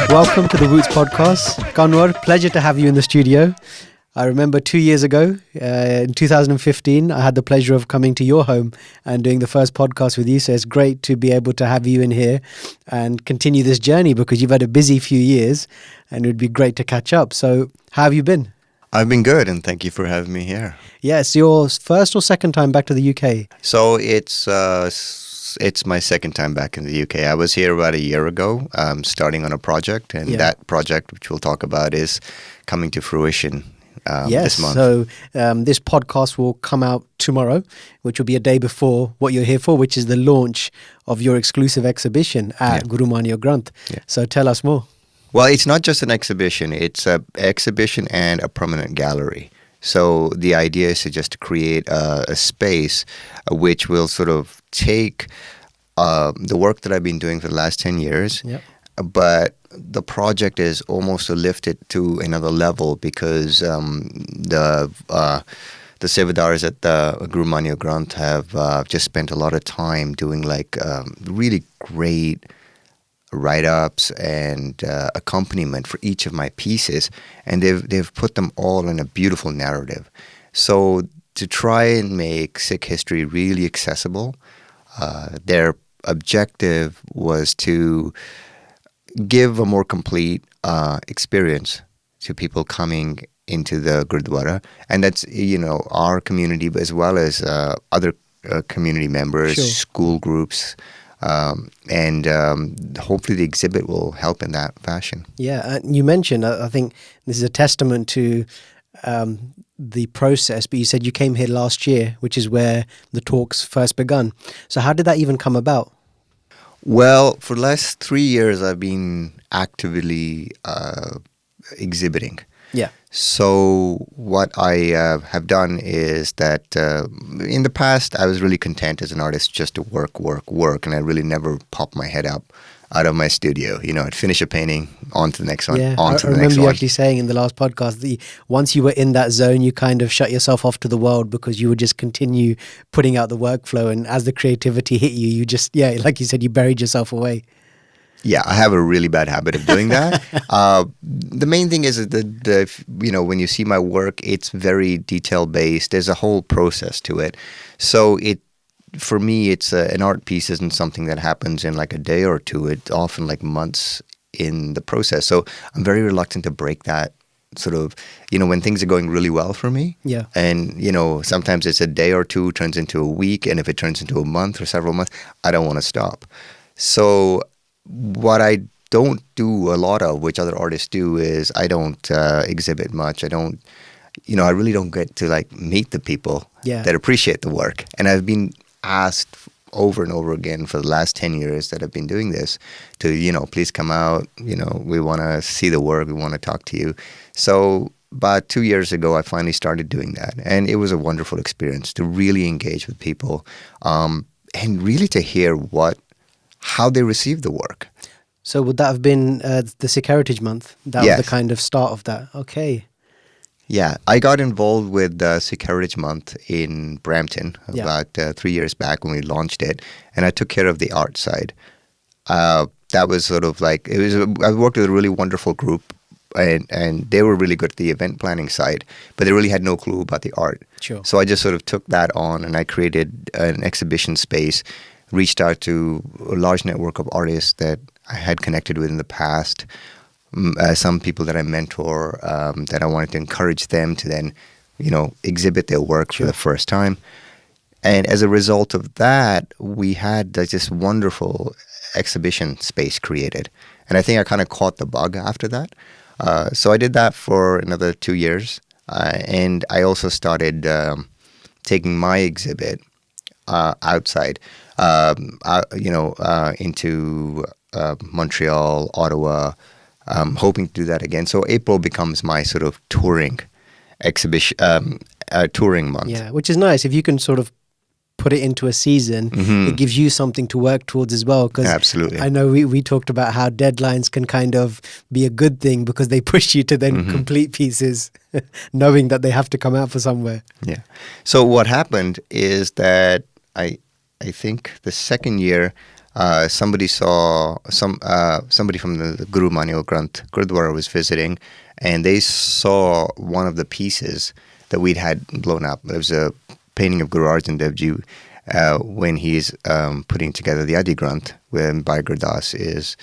Welcome to the Wootz podcast. Kanwar, pleasure to have you in the studio. I remember 2 years ago, in 2015, I had the pleasure of coming to your home and doing the first podcast with you. So it's great to be able to have you in here and continue this journey because you've had a busy few years and it would be great to catch up. So how have you been? I've been good, and thank you for having me here. Yes, your first or second time back to the UK? So it's my second time back in the UK. I was here about a year ago, starting on a project, and that project, which we'll talk about, is coming to fruition this month. So this podcast will come out tomorrow, which will be a day before what you're here for, which is the launch of your exclusive exhibition at Guru Maneyo Granth. Yeah. So tell us more. Well, it's not just an exhibition. It's an exhibition and a permanent gallery. So the idea is to just create a space which will sort of take the work that I've been doing for the last 10 years, but the project is almost to lift it to another level because the Sevadars at the Guru Maneyo Granth have just spent a lot of time doing like really great write-ups and accompaniment for each of my pieces, and they've put them all in a beautiful narrative. So to try and make Sikh history really accessible, their objective was to give a more complete experience to people coming into the Gurdwara, and that's our community as well as other community members, school groups. And hopefully the exhibit will help in that fashion. Yeah, you mentioned, I think this is a testament to the process, but you said you came here last year, which is where the talks first begun. So how did that even come about? Well, for the last 3 years, I've been actively exhibiting. Yeah. So what I have done is that in the past, I was really content as an artist just to work, and I really never popped my head up out of my studio. I'd finish a painting, on to the next one, on to the next one. I remember you actually saying in the last podcast, once you were in that zone, you kind of shut yourself off to the world because you would just continue putting out the workflow, and as the creativity hit you, you just, like you said, you buried yourself away. Yeah, I have a really bad habit of doing that. The main thing is that when you see my work, it's very detail-based. There's a whole process to it. So for me, it's an art piece isn't something that happens in like a day or two. It's often like months in the process. So I'm very reluctant to break that sort of, when things are going really well for me. Yeah. And, sometimes it's a day or two turns into a week. And if it turns into a month or several months, I don't want to stop. So what I don't do a lot of, which other artists do, is I don't exhibit much. I really don't get to like meet the people that appreciate the work. And I've been asked over and over again for the last 10 years that I've been doing this to, please come out, we want to see the work, we want to talk to you. So about 2 years ago, I finally started doing that. And it was a wonderful experience to really engage with people and really to hear how they receive the work. So would that have been the Sikh Heritage Month? That was the kind of start of that. Okay. Yeah, I got involved with Sikh Heritage Month in Brampton about 3 years back when we launched it, and I took care of the art side. That was sort of like, I worked with a really wonderful group, and they were really good at the event planning side, but they really had no clue about the art. Sure. So I just sort of took that on, and I created an exhibition space, reached out to a large network of artists that I had connected with in the past, some people that I mentor, that I wanted to encourage them to then, exhibit their work for the first time. And as a result of that, we had this wonderful exhibition space created. And I think I kind of caught the bug after that. So I did that for another 2 years. And I also started taking my exhibit outside, into Montreal, Ottawa, hoping to do that again. So April becomes my sort of touring exhibition, touring month. Yeah, which is nice. If you can sort of put it into a season, it gives you something to work towards as well. Because absolutely, I know we talked about how deadlines can kind of be a good thing because they push you to then complete pieces, knowing that they have to come out for somewhere. Yeah. So what happened is that I think the second year somebody saw somebody from the Guru Maneyo Granth Gurdwara was visiting, and they saw one of the pieces that we'd had blown up. It was a painting of Guru Arjan Dev Ji when he's putting together the Adi Granth, when Bhai Gurdas is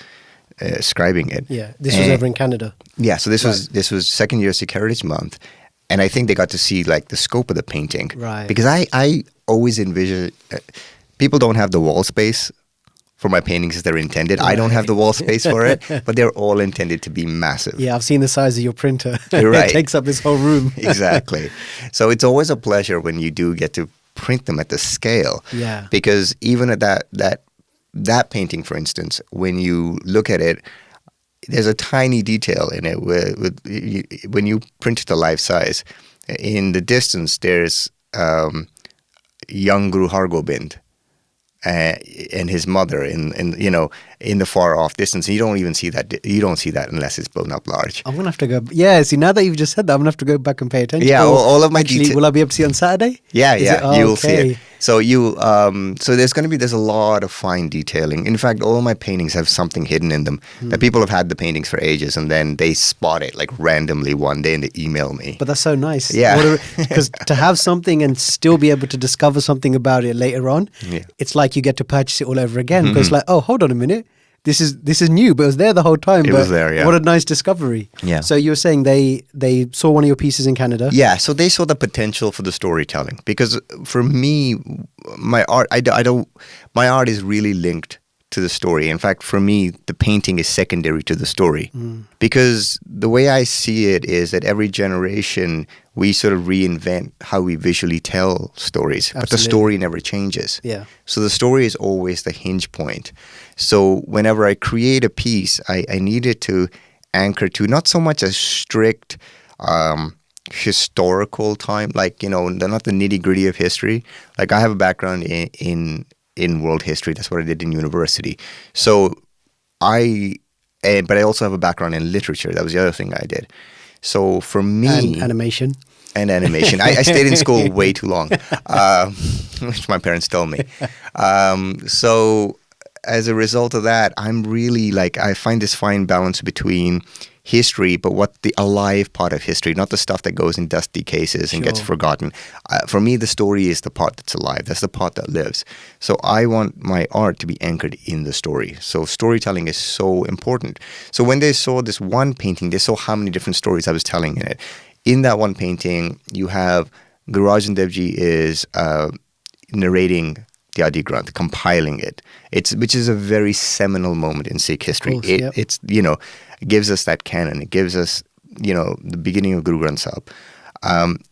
scribing it. Yeah, this was over in Canada. Yeah, so this was second year Sikh Heritage Month, and I think they got to see like the scope of the painting. Right. Because I always envision people don't have the wall space for my paintings as they're intended. I don't have the wall space for it, but they're all intended to be massive. Yeah, I've seen the size of your printer. Right. It takes up this whole room. Exactly. So it's always a pleasure when you do get to print them at the scale. Yeah. Because even at that painting, for instance, when you look at it, there's a tiny detail in it when you print it to life size. In the distance, there's young Guru Har Gobind and his mother in the far off distance. You don't even see that. You don't see that unless it's blown up large. I'm gonna have to go. Yeah, see, now that you've just said that, I'm gonna have to go back and pay attention. Yeah, all of my actually, will I be able to see it on Saturday? Yeah, you'll see okay. it. So so there's a lot of fine detailing. In fact, all of my paintings have something hidden in them that people have had the paintings for ages, and then they spot it like randomly one day and they email me. But that's so nice. Yeah, because to have something and still be able to discover something about it later on, it's like you get to purchase it all over again. Because like, oh, hold on a minute. This is new, but it was there the whole time. It was there, yeah. What a nice discovery. Yeah. So you were saying they saw one of your pieces in Canada. Yeah, so they saw the potential for the storytelling, because for me, my art is really linked to the story. In fact, for me, the painting is secondary to the story, because the way I see it is that every generation we sort of reinvent how we visually tell stories, but the story never changes. Yeah. So the story is always the hinge point. So whenever I create a piece, I need it to anchor to not so much a strict historical time, like, not the nitty-gritty of history. Like, I have a background in world history. That's what I did in university. So but I also have a background in literature. That was the other thing I did. So for me... And animation. And animation. I stayed in school way too long, which my parents told me. So as a result of that, I'm really I find this fine balance between history, but what the alive part of history, not the stuff that goes in dusty cases and gets forgotten. For me, the story is the part that's alive. That's the part that lives. So I want my art to be anchored in the story. So storytelling is so important. So when they saw this one painting, they saw how many different stories I was telling in it. In that one painting, you have Guru Arjan Dev Ji is narrating the Adi Granth, compiling it. Which is a very seminal moment in Sikh history. It's it gives us that canon. It gives us the beginning of Guru Granth Sahib.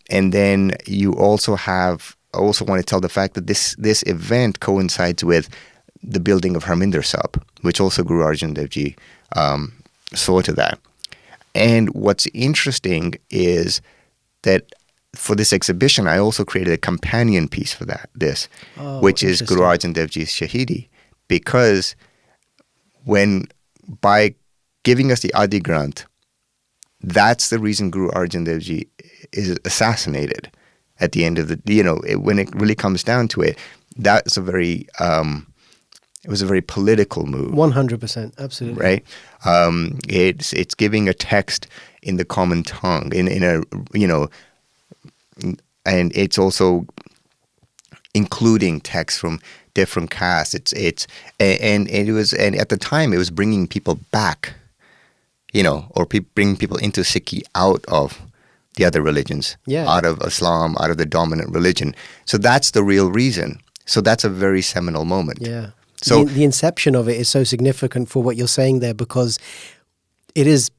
And then you also want to tell the fact that this event coincides with the building of Harminder Sahib, which also Guru Arjan Dev Ji saw to that. And what's interesting is that for this exhibition, I also created a companion piece for which is Guru Arjan Dev Ji's Shahidi, because by giving us the Adi Granth, that's the reason Guru Arjan Dev Ji is assassinated at the end of when it really comes down to it. That's it was a very political move. 100%, absolutely. Right? It's giving a text in the common tongue, in a and it's also including text from different castes. It's at the time it was bringing people back, or bringing people into Sikhi out of the other religions, out of Islam, out of the dominant religion. So that's the real reason. So that's a very seminal moment. Yeah. So the inception of it is so significant for what you're saying there, because it is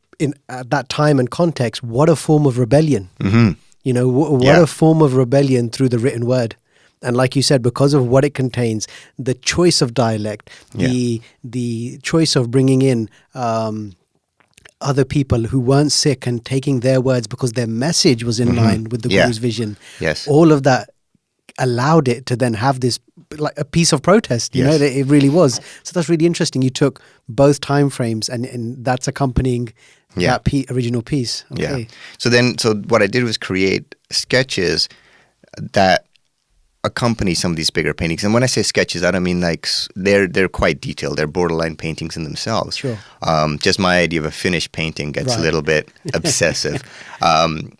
at that time and context, what a form of rebellion. Mm-hmm. What a form of rebellion through the written word. And like you said, because of what it contains, the choice of dialect, the choice of bringing in other people who weren't Sikh and taking their words because their message was in line with the Guru's vision. Yes. All of that allowed it to then have this, like a piece of protest, that it really was. So that's really interesting. You took both time frames and that's accompanying that original piece. Okay. Yeah. So what I did was create sketches that accompany some of these bigger paintings. And when I say sketches, I don't mean like they're quite detailed. They're borderline paintings in themselves. Sure. Just my idea of a finished painting gets a little bit obsessive. And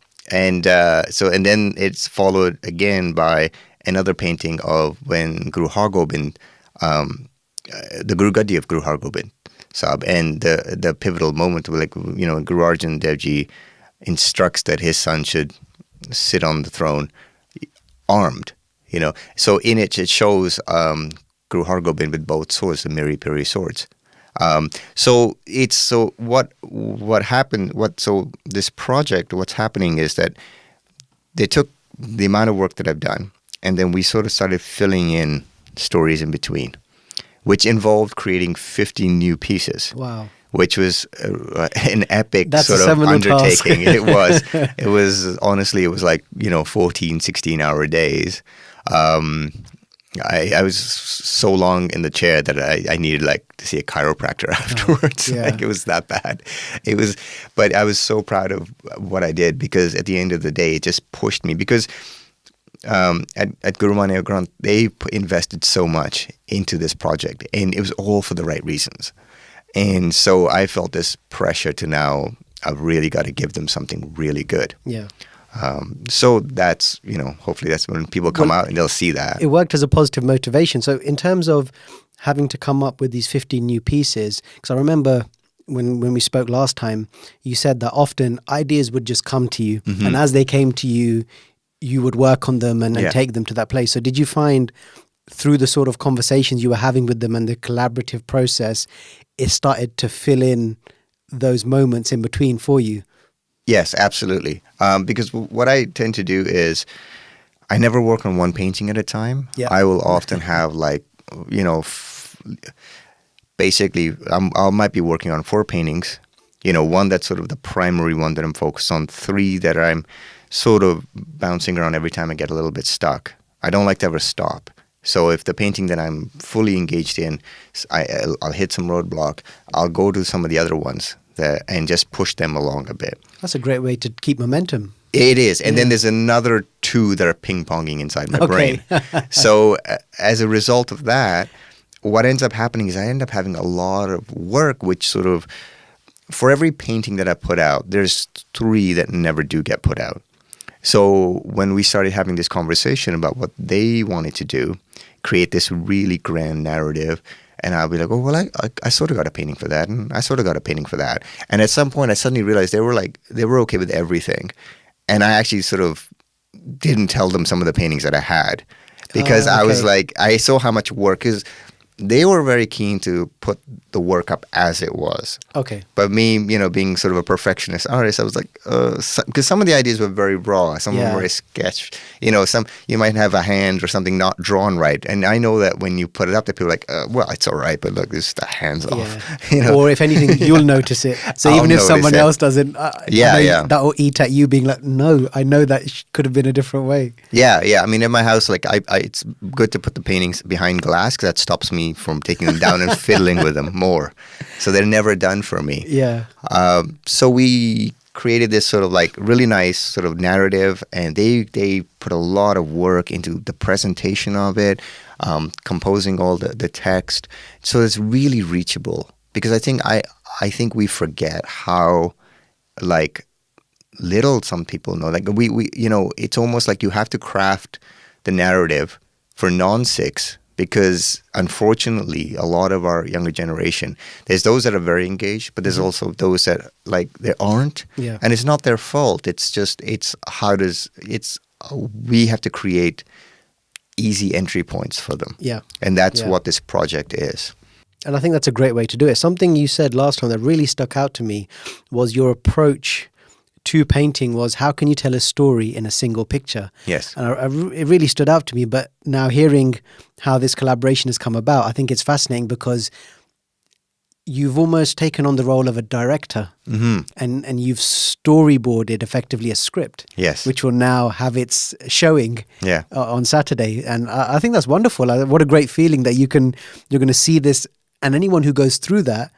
then it's followed again by another painting of when Guru Gobind, the Guru Gaddi of Guru Gobind Sahib, and the pivotal moment where, like, Guru Arjan Dev Ji instructs that his son should sit on the throne armed. So in it shows Guru Hargobind with both swords, the Miri Piri swords. What happened? This project, what's happening is that they took the amount of work that I've done, and then we sort of started filling in stories in between, which involved creating 50 new pieces. Wow. Which was an epic That's sort of undertaking. Task. It was honestly, it was like, 14, 16-hour days. I was so long in the chair that I needed to see a chiropractor afterwards. Yeah. It was that bad. But I was so proud of what I did, because at the end of the day, it just pushed me, because at Guru Maneyo Granth, they invested so much into this project, and it was all for the right reasons. And so I felt this pressure to now, I've really got to give them something really good. Yeah. So that's, hopefully that's when people come out and they'll see that. It worked as a positive motivation. So in terms of having to come up with these 50 new pieces, because I remember when we spoke last time, you said that often ideas would just come to you. Mm-hmm. And as they came to you, you would work on them and take them to that place. So did you find through the sort of conversations you were having with them and the collaborative process, it started to fill in those moments in between for you? Yes, absolutely. Because what I tend to do is I never work on one painting at a time. Yeah. I will often have basically I might be working on 4 paintings, one that's sort of the primary one that I'm focused on, 3 that I'm sort of bouncing around every time I get a little bit stuck. I don't like to ever stop. So if the painting that I'm fully engaged in, I'll hit some roadblock, I'll go to some of the other ones and just push them along a bit. That's a great way to keep momentum. It is. And then there's another 2 that are ping-ponging inside my brain. So as a result of that, what ends up happening is I end up having a lot of work, which sort of, for every painting that I put out, there's 3 that never do get put out. So when we started having this conversation about what they wanted to do, create this really grand narrative, and I'll be like, oh, well, I sort of got a painting for that, and I sort of got a painting for that. And at some point, I suddenly realized they were okay with everything. And I actually sort of didn't tell them some of the paintings that I had, because I was like, I saw how much work is. They were very keen to put the work up as it was. Okay. But me, being sort of a perfectionist artist, I was like, because some of the ideas were very raw. Some of them were very sketched. Some you might have a hand or something not drawn right. And I know that when you put it up, that people are like, well, it's all right, but look, this is the hands off. Or if anything, you'll notice it. So even if someone else doesn't, that will eat at you being like, no, I know that could have been a different way. Yeah. I mean, in my house, like it's good to put the paintings behind glass, because that stops me from taking them down and fiddling with them more. So they're never done for me. Yeah. So we created this sort of really nice sort of narrative, and they put a lot of work into the presentation of it, composing all the text. So it's really reachable, because I think we forget how little some people know. We it's almost like you have to craft the narrative for non-Sikhs, because unfortunately, a lot of our younger generation, there's those that are very engaged, but there's also those that they aren't. Yeah. And it's not their fault. It's just, we have to create easy entry points for them. Yeah. And that's what this project is. And I think that's a great way to do it. Something you said last time that really stuck out to me was your approach to painting was, how can you tell a story in a single picture? Yes. And it really stood out to me. But now hearing how this collaboration has come about, I think it's fascinating, because you've almost taken on the role of a director, and you've storyboarded effectively a script, which will now have its showing on Saturday. And I think that's wonderful. What a great feeling that you're going to see this, and anyone who goes through that,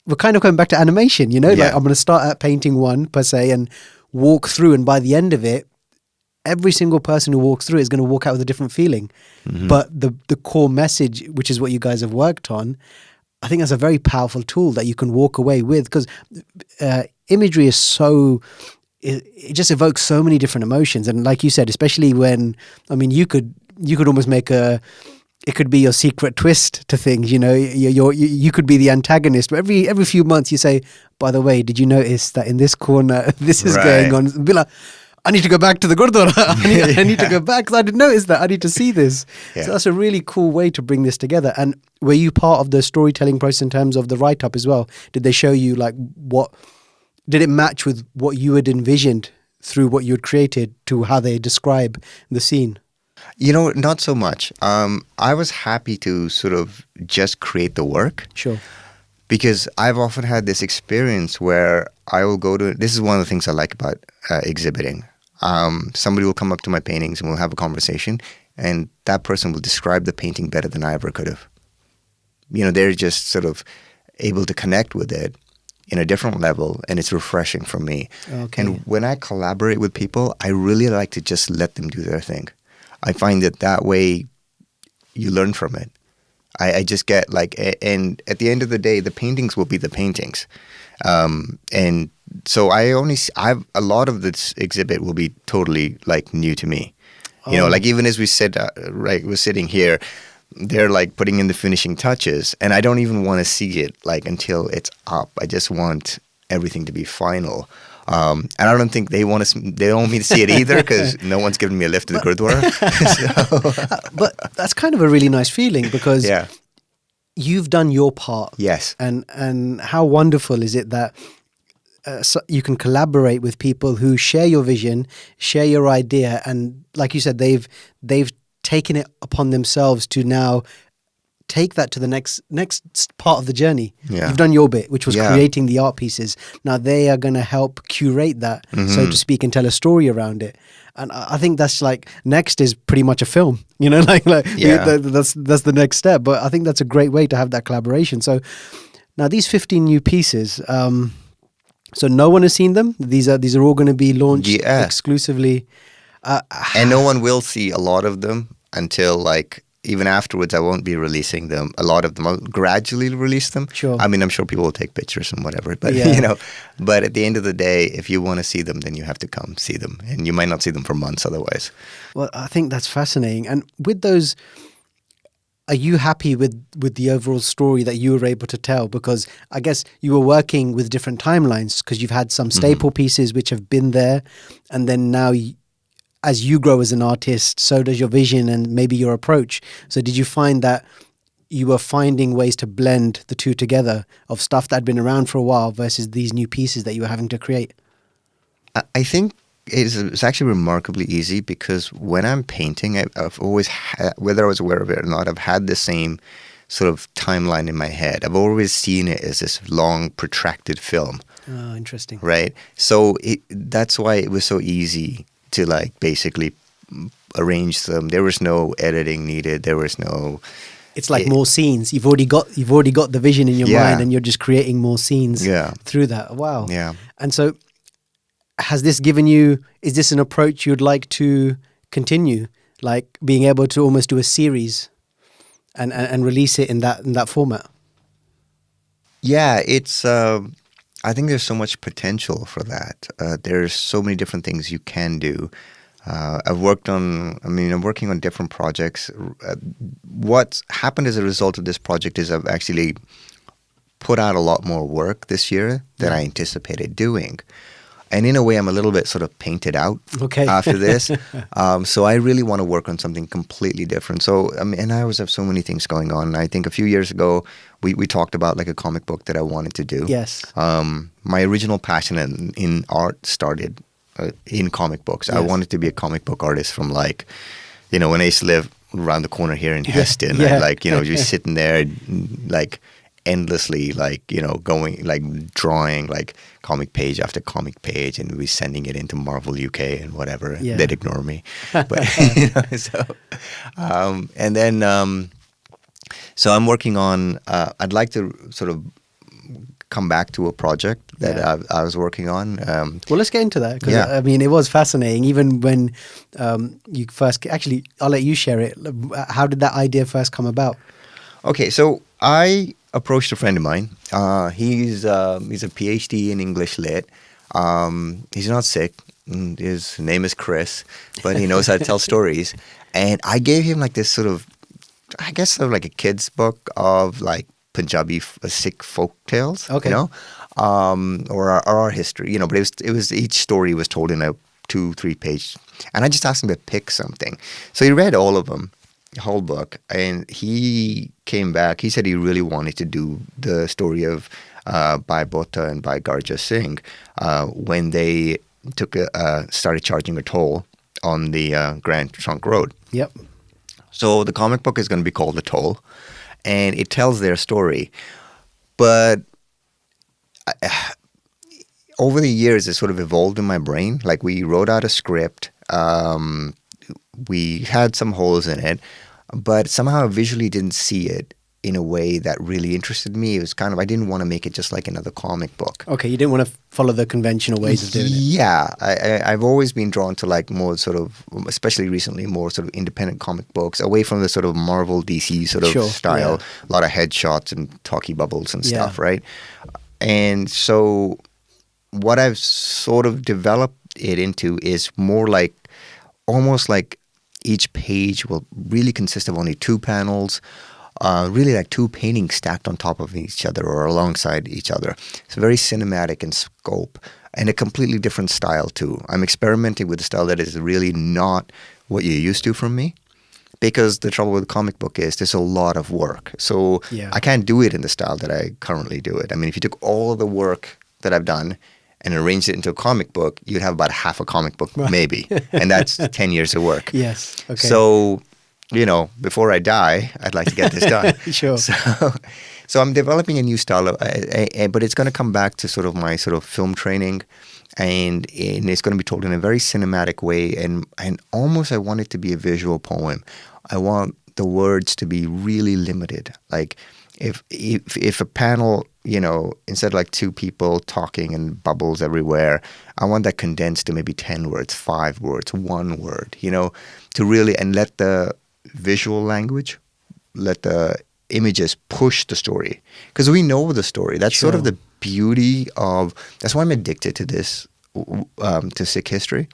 we're kind of going back to animation, I'm going to start at painting 1 per se and walk through, and by the end of it, every single person who walks through it is going to walk out with a different feeling. But the core message, which is what you guys have worked on, I think that's a very powerful tool that you can walk away with, because imagery is so, it just evokes so many different emotions. And like you said, especially when, I mean, you could almost make it could be your secret twist to things, you know, you could be the antagonist. But every few months you say, by the way, did you notice that in this corner, this is going on? Be like, I need to go back to the Gurdwara. I need to go back because I didn't notice that. I need to see this. Yeah. So that's a really cool way to bring this together. And were you part of the storytelling process in terms of the write-up as well? Did they show you like did it match with what you had envisioned through what you had created to how they describe the scene? You know, not so much. I was happy to sort of just create the work. Sure. Because I've often had this experience where I will go to, this is one of the things I like about exhibiting. Somebody will come up to my paintings and we'll have a conversation, and that person will describe the painting better than I ever could have. You know, they're just sort of able to connect with it in a different level, and it's refreshing for me. Okay. And when I collaborate with people, I really like to just let them do their thing. I find that way you learn from it. I just get like, and at the end of the day, the paintings will be the paintings. And so a lot of this exhibit will be totally like new to me. You know, like even as we said, we're sitting here, they're like putting in the finishing touches, and I don't even want to see it like until it's up. I just want everything to be final. And I don't think they don't want me to see it either, because no one's given me a lift to the Gurdwara. But that's kind of a really nice feeling, because you've done your part. Yes. And how wonderful is it that so you can collaborate with people who share your vision, share your idea, and like you said, they've taken it upon themselves to now take that to the next part of the journey. Yeah. You've done your bit, which was creating the art pieces. Now they are going to help curate that, so to speak, and tell a story around it. And I think that's like, next is pretty much a film, you know, that's the next step. But I think that's a great way to have that collaboration. So now these 15 new pieces, so no one has seen them. These are all going to be launched exclusively. And no one will see a lot of them until like, even afterwards, I won't be releasing them. A lot of them, I'll gradually release them. Sure. I mean, I'm sure people will take pictures and whatever, but you know, but at the end of the day, if you want to see them, then you have to come see them, and you might not see them for months otherwise. Well, I think that's fascinating. And with those, are you happy with the overall story that you were able to tell? Because I guess you were working with different timelines, because you've had some staple pieces which have been there, and then now as you grow as an artist, so does your vision and maybe your approach. So did you find that you were finding ways to blend the two together, of stuff that had been around for a while versus these new pieces that you were having to create? I think it's actually remarkably easy, because when I'm painting, I've always had, whether I was aware of it or not, I've had the same sort of timeline in my head. I've always seen it as this long, protracted film. Oh, interesting. Right? So that's why it was so easy to like basically arrange them. There was no editing needed. There was no. It's like more scenes. You've already got the vision in your mind, and you're just creating more scenes through that. Wow. Yeah. And so, has this given you? Is this an approach you'd like to continue, like being able to almost do a series, and release it in that format? Yeah, it's. I think there's so much potential for that. There's so many different things you can do. I'm working on different projects. What's happened as a result of this project is I've actually put out a lot more work this year than I anticipated doing. And in a way, I'm a little bit sort of painted out after this. So I really want to work on something completely different. So, and I always have so many things going on. I think a few years ago, we talked about like a comic book that I wanted to do. Yes. My original passion in art started in comic books. Yes. I wanted to be a comic book artist from like, you know, when I used to live around the corner here in Heston. Yeah. Like, you know, just sitting there like endlessly, like, you know, going like drawing like comic page after comic page, and we sending it into Marvel UK and whatever. Yeah. They'd ignore me. But you know, so and then so I'm working on I'd like to sort of come back to a project that I was working on. Well, let's get into that, because Yeah. I mean, it was fascinating. Even when you first, actually, I'll let you share it. How did that idea first come about? Okay, so I approached a friend of mine. He's a PhD in English Lit. He's not Sikh. His name is Chris, but he knows how to tell stories. And I gave him like this sort of, I guess, sort of like a kid's book of like Punjabi Sikh folk tales, Okay. you know, or our history, you know. But it was each story was told in a 2-3 page, and I just asked him to pick something. So he read all of them, the whole book, and he came back. He said he really wanted to do the story of Bhai Bota and Bhai Garja Singh when they started charging a toll on the Grand Trunk Road. Yep. So the comic book is going to be called The Toll, and it tells their story. But over the years, it sort of evolved in my brain. Like, we wrote out a script. We had some holes in it, but somehow I visually didn't see it in a way that really interested me. It was kind of, I didn't want to make it just like another comic book. Okay, you didn't want to follow the conventional ways of doing it. Yeah, I've always been drawn to like more sort of, especially recently, more sort of independent comic books, away from the sort of Marvel DC sort of style. A lot of headshots and talkie bubbles and stuff, right? And so what I've sort of developed it into is more like, almost like each page will really consist of only 2 panels, really like 2 paintings stacked on top of each other or alongside each other. It's very cinematic in scope and a completely different style too. I'm experimenting with a style that is really not what you're used to from me, because the trouble with the comic book is there's a lot of work. So I can't do it in the style that I currently do it. I mean, if you took all of the work that I've done and arranged it into a comic book, you'd have about half a comic book, maybe. And that's 10 years of work. Yes. Okay. So, you know, before I die, I'd like to get this done. Sure. So I'm developing a new style, but it's going to come back to sort of my sort of film training, and it's going to be told in a very cinematic way, and almost I want it to be a visual poem. I want the words to be really limited. Like if a panel, you know, instead of like 2 people talking and bubbles everywhere, I want that condensed to maybe 10 words, 5 words, 1 word, you know, to really, and let the visual language, let the images push the story. Because we know the story. That's sort of the beauty of, that's why I'm addicted to this, to Sikh history.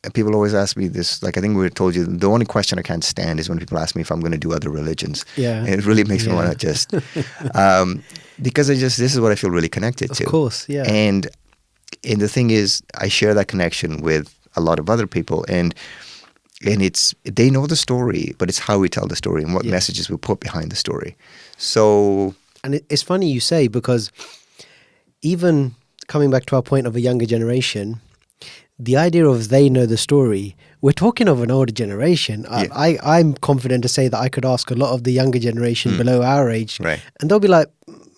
And people always ask me this, like I think we told you, the only question I can't stand is when people ask me if I'm going to do other religions. Yeah. And it really makes me want to just, because this is what I feel really connected to. Of course, yeah. And the thing is, I share that connection with a lot of other people, and it's, they know the story, but it's how we tell the story and what messages we put behind the story. So. And it's funny you say, because even coming back to our point of a younger generation, the idea of they know the story, we're talking of an older generation. I'm confident to say that I could ask a lot of the younger generation below our age, and they'll be like,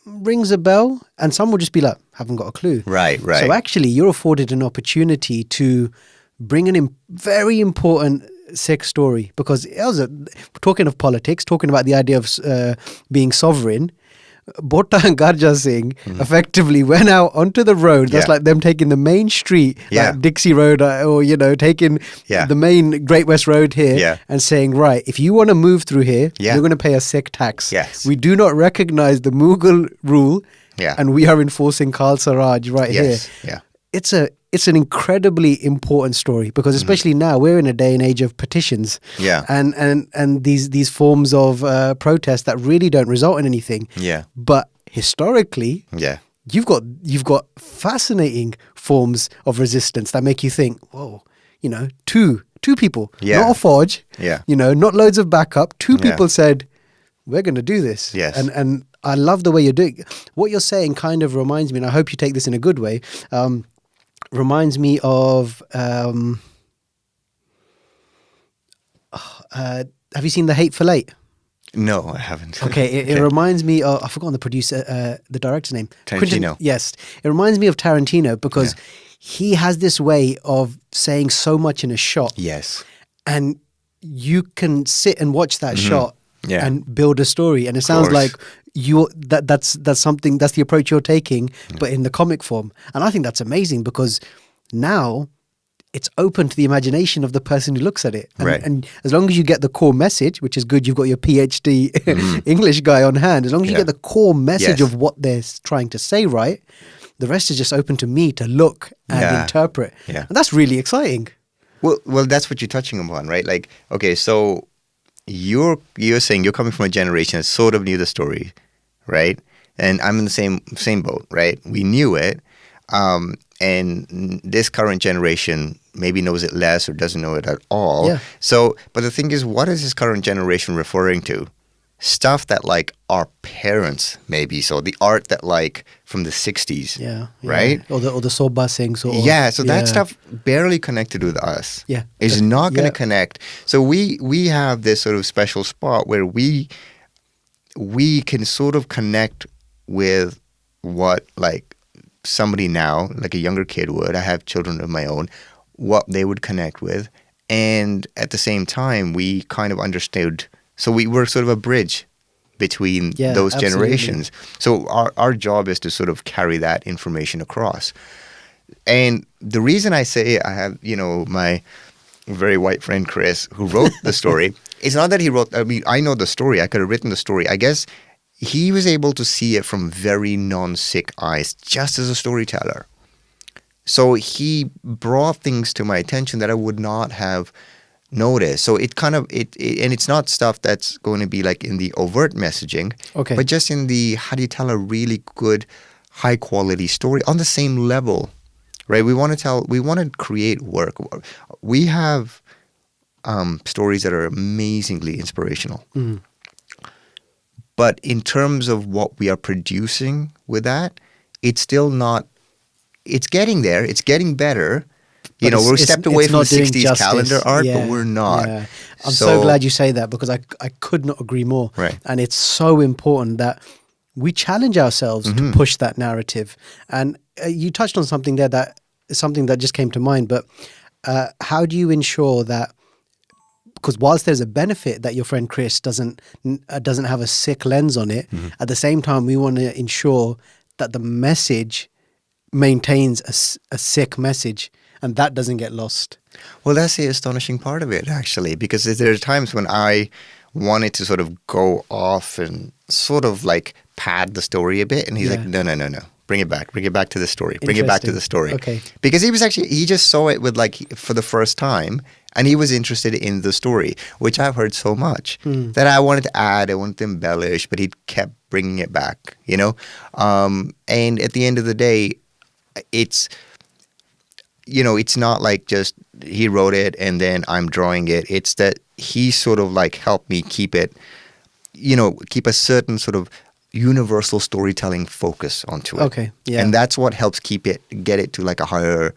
rings a bell, and some will just be like, haven't got a clue. Right. So actually, you're afforded an opportunity to bring an very important Sikh story, because talking of politics, talking about the idea of being sovereign, Bota and Garja Singh effectively went out onto the road. That's like them taking the main street, like Dixie Road, or, you know, taking the main Great West Road here and saying, right, if you want to move through here, you're going to pay a Sikh tax. Yes. We do not recognize the Mughal rule, and we are enforcing Khalsa Raj here. Yeah. It's an incredibly important story, because especially now we're in a day and age of petitions, and these forms of protest that really don't result in anything. Yeah. But historically, you've got fascinating forms of resistance that make you think, whoa, you know, two people, not a forge, you know, not loads of backup. 2 people said, we're going to do this. Yes. And I love the way you're doing. What you're saying kind of reminds me, and I hope you take this in a good way. Reminds me of, have you seen The Hateful Eight? No, I haven't. Okay, it reminds me of, I've forgotten the producer, the director's name. Tarantino. Yes. It reminds me of Tarantino, because he has this way of saying so much in a shot. Yes. And you can sit and watch that shot and build a story. And it sounds like that's something, that's the approach you're taking, but in the comic form. And I think that's amazing, because now it's open to the imagination of the person who looks at it. And as long as you get the core message, which is good, you've got your PhD English guy on hand, as long as you get the core message of what they're trying to say right, the rest is just open to me to look and interpret. And that's really exciting. Well, that's what you're touching upon, right? Like, okay, so you're saying you're coming from a generation that sort of knew the story, right? And I'm in the same boat, right? We knew it, and this current generation maybe knows it less or doesn't know it at all. Yeah. So, but the thing is, what is this current generation referring to? Stuff that like our parents maybe saw, the art that like from the 60s, right? Or the soba sing sort of. Yeah, so that stuff barely connected with us. Yeah. Is not going to connect. So we have this sort of special spot where we can sort of connect with what like somebody now, like a younger kid would. I have children of my own, what they would connect with. And at the same time, we kind of understood. So we were sort of a bridge between those generations. So our job is to sort of carry that information across. And the reason I say I have, my very white friend Chris, who wrote the story, it's not that he wrote, I mean, I know the story. I could have written the story. I guess he was able to see it from very non-Sikh eyes, just as a storyteller. So he brought things to my attention that I would not have noticed. So it kind of, and it's not stuff that's going to be like in the overt messaging, but just in the, how do you tell a really good, high quality story on the same level, right? We want to create work. We have stories that are amazingly inspirational. Mm. But in terms of what we are producing with that, it's still not, it's getting there. It's getting better. We're stepped away from the 60s calendar art, but we're not. Yeah. I'm so glad you say that, because I could not agree more. Right. And it's so important that we challenge ourselves to push that narrative. And you touched on something there that is something that just came to mind. But how do you ensure that, because whilst there's a benefit that your friend Chris doesn't have a Sikh lens on it, at the same time we want to ensure that the message maintains a Sikh message, and that doesn't get lost. Well, that's the astonishing part of it, actually, because there are times when I wanted to sort of go off and sort of like pad the story a bit, and he's like, no. Bring it back to the story. Bring it back to the story. Okay. Because he just saw it with for the first time, and he was interested in the story, which I've heard so much that I wanted to add, I wanted to embellish, but he kept bringing it back, And at the end of the day, it's not like just he wrote it and then I'm drawing it. It's that he sort of like helped me keep it, keep a certain sort of universal storytelling focus onto it. Okay, yeah. And that's what helps get it to like a higher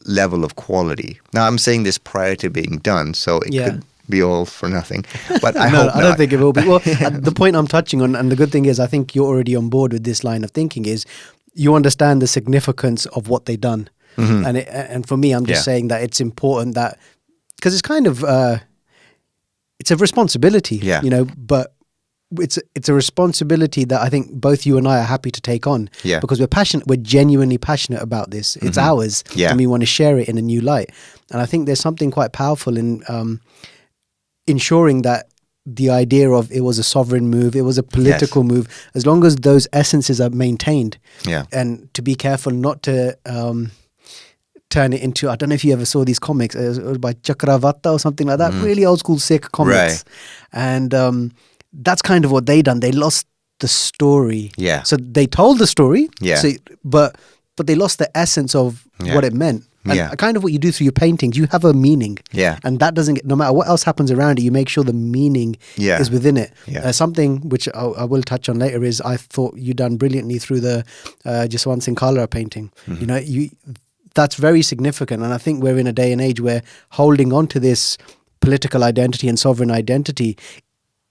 level of quality. Now, I'm saying this prior to being done, so it could be all for nothing. But I hope not. I don't think it will be. Well, the point I'm touching on, and the good thing is I think you're already on board with this line of thinking, is you understand the significance of what they've done. Mm-hmm. And for me, I'm just saying that it's important that, because it's kind of, it's a responsibility, but it's a responsibility that I think both you and I are happy to take on, because we're genuinely passionate about this. It's ours, and we want to share it in a new light. And I think there's something quite powerful in ensuring that the idea of it was a sovereign move, it was a political move, as long as those essences are maintained, and to be careful not to turn it into, I don't know if you ever saw these comics, it was by Chakravarta or something like that, really old school Sikh comics. Right. And that's kind of what they done. They lost the story. Yeah. So they told the story, but they lost the essence of what it meant. And kind of what you do through your paintings, you have a meaning. Yeah. And that doesn't get, no matter what else happens around it, you make sure the meaning is within it. Yeah. Something which I will touch on later is I thought you done brilliantly through the Jaswant Singh Kalra painting. Mm-hmm. That's very significant. And I think we're in a day and age where holding on to this political identity and sovereign identity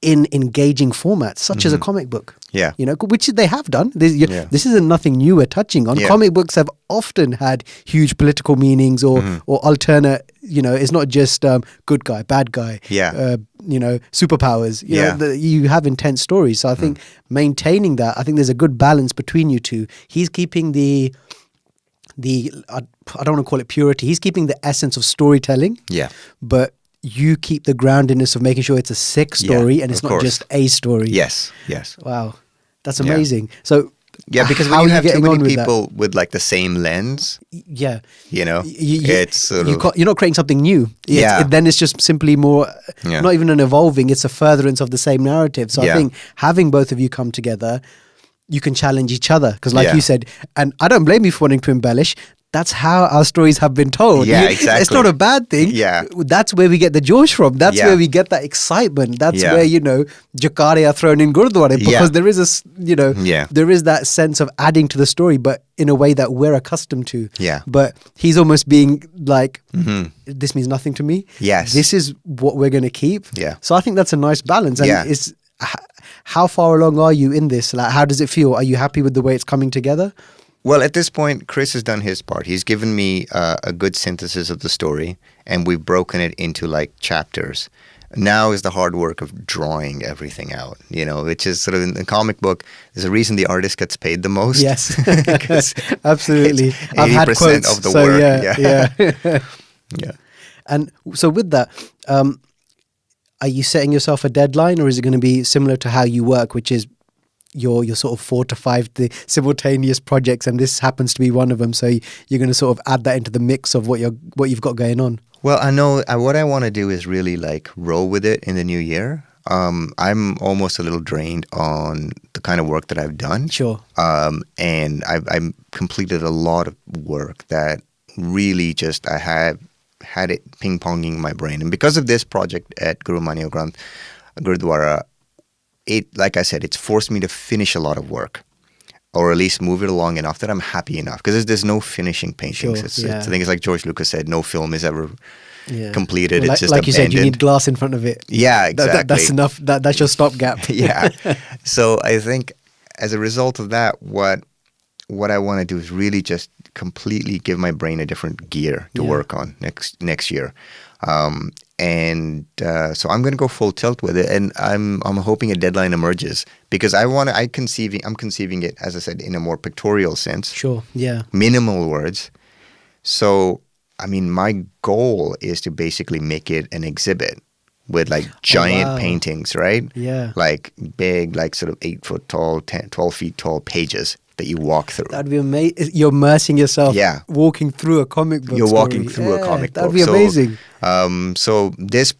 in engaging formats such as a comic book. Yeah. You know, which they have done. Yeah. This isn't nothing new we're touching on. Yeah. Comic books have often had huge political meanings or alternate, you know, it's not just good guy, bad guy, Yeah. you know, superpowers. You Yeah. know, you have intense stories. So I think maintaining that, I think there's a good balance between you two. He's keeping the I don't want to call it purity. He's keeping the essence of storytelling. Yeah. But you keep the groundedness of making sure it's a Sikh story and it's of not course. just a story. Yes. Wow. That's amazing. So Yeah, because how when you are have too getting many on with that? people with like the same lens, Yeah. you know, You- it's sort of you're not creating something new. Then it's just simply more, Yeah. not even an evolving, it's a furtherance of the same narrative. So I Yeah. think having both of you come together, you can challenge each other. Because like Yeah. you said, and I don't blame you for wanting to embellish, that's how our stories have been told. Yeah, It's exactly. not a bad thing. Yeah. That's where we get the josh from. That's Yeah. where we get that excitement. That's Yeah. where, you know, Jakare are thrown in Gurdwara because Yeah. there is Yeah. there is that sense of adding to the story, but in a way that we're accustomed to. Yeah. But he's almost being like, this means nothing to me. Yes. This is what we're going to keep. Yeah. So I think that's a nice balance. And Yeah. how far along are you in this? Like, how does it feel? Are you happy with the way it's coming together? Well, at this point, Chris has done his part. He's given me a good synthesis of the story, and we've broken it into like chapters. Now is the hard work of drawing everything out, you know, which is sort of in the comic book. There's a reason the artist gets paid the most. Yes, 'Cause absolutely. it's I've had 80% quotes of the so work. Yeah. Yeah. And so with that, are you setting yourself a deadline, or is it going to be similar to how you work, which is your sort of 4 to 5 simultaneous projects, and this happens to be one of them? So you're going to sort of add that into the mix of what you've got going on. Well, I know what I want to do is really like roll with it in the new year. I'm almost a little drained on the kind of work that I've done. Sure. And I've completed a lot of work that really just I have had it ping-ponging in my brain. And because of this project at Guru Maneyo Granth Gurdwara, like I said, it's forced me to finish a lot of work, or at least move it along enough that I'm happy enough. Because there's no finishing paintings. Sure, I think it's like George Lucas said, no film is ever completed. Well, it's just like you abandoned. said, you need glass in front of it. Yeah, exactly. That's enough. That's your stopgap. Yeah. So I think as a result of that, what I want to do is really just completely give my brain a different gear to work on next year. So I'm going to go full tilt with it, and I'm hoping a deadline emerges, because I'm conceiving it, as I said, in a more pictorial sense. Sure. Yeah. Minimal words. So I mean, my goal is to basically make it an exhibit with like giant paintings, right? Yeah. Like big, like sort of 8 foot tall, 12 feet tall pages that you walk through. That'd be amazing. You're immersing yourself. Yeah. Walking through a comic book. You're story. walking through a comic book. That'd be amazing. So this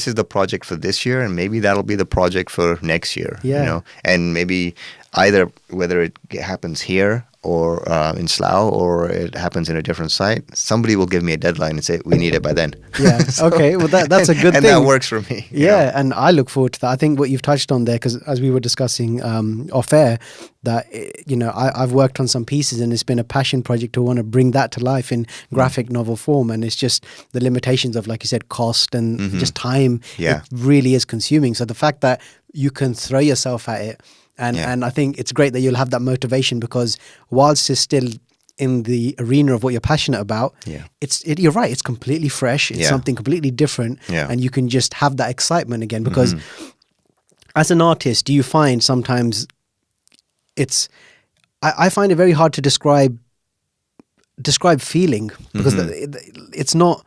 is the project for this year, and maybe that'll be the project for next year. Yeah. You know, and maybe either whether it happens here or in Slough, or it happens in a different site, somebody will give me a deadline and say, we need it by then. Yeah. Okay. Well, that's a good and thing. And that works for me. Yeah. And I look forward to that. I think what you've touched on there, because as we were discussing off air, that, you know, I've worked on some pieces, and it's been a passion project to want to bring that to life in graphic novel form. And it's just the limitations of, like you said, cost and just time. Yeah. It really is consuming. So the fact that you can throw yourself at it, and I think it's great that you'll have that motivation, because whilst it's still in the arena of what you're passionate about, you're right, it's completely fresh, it's something completely different, and you can just have that excitement again. Because as an artist, do you find sometimes I find it very hard to describe feeling, because it's not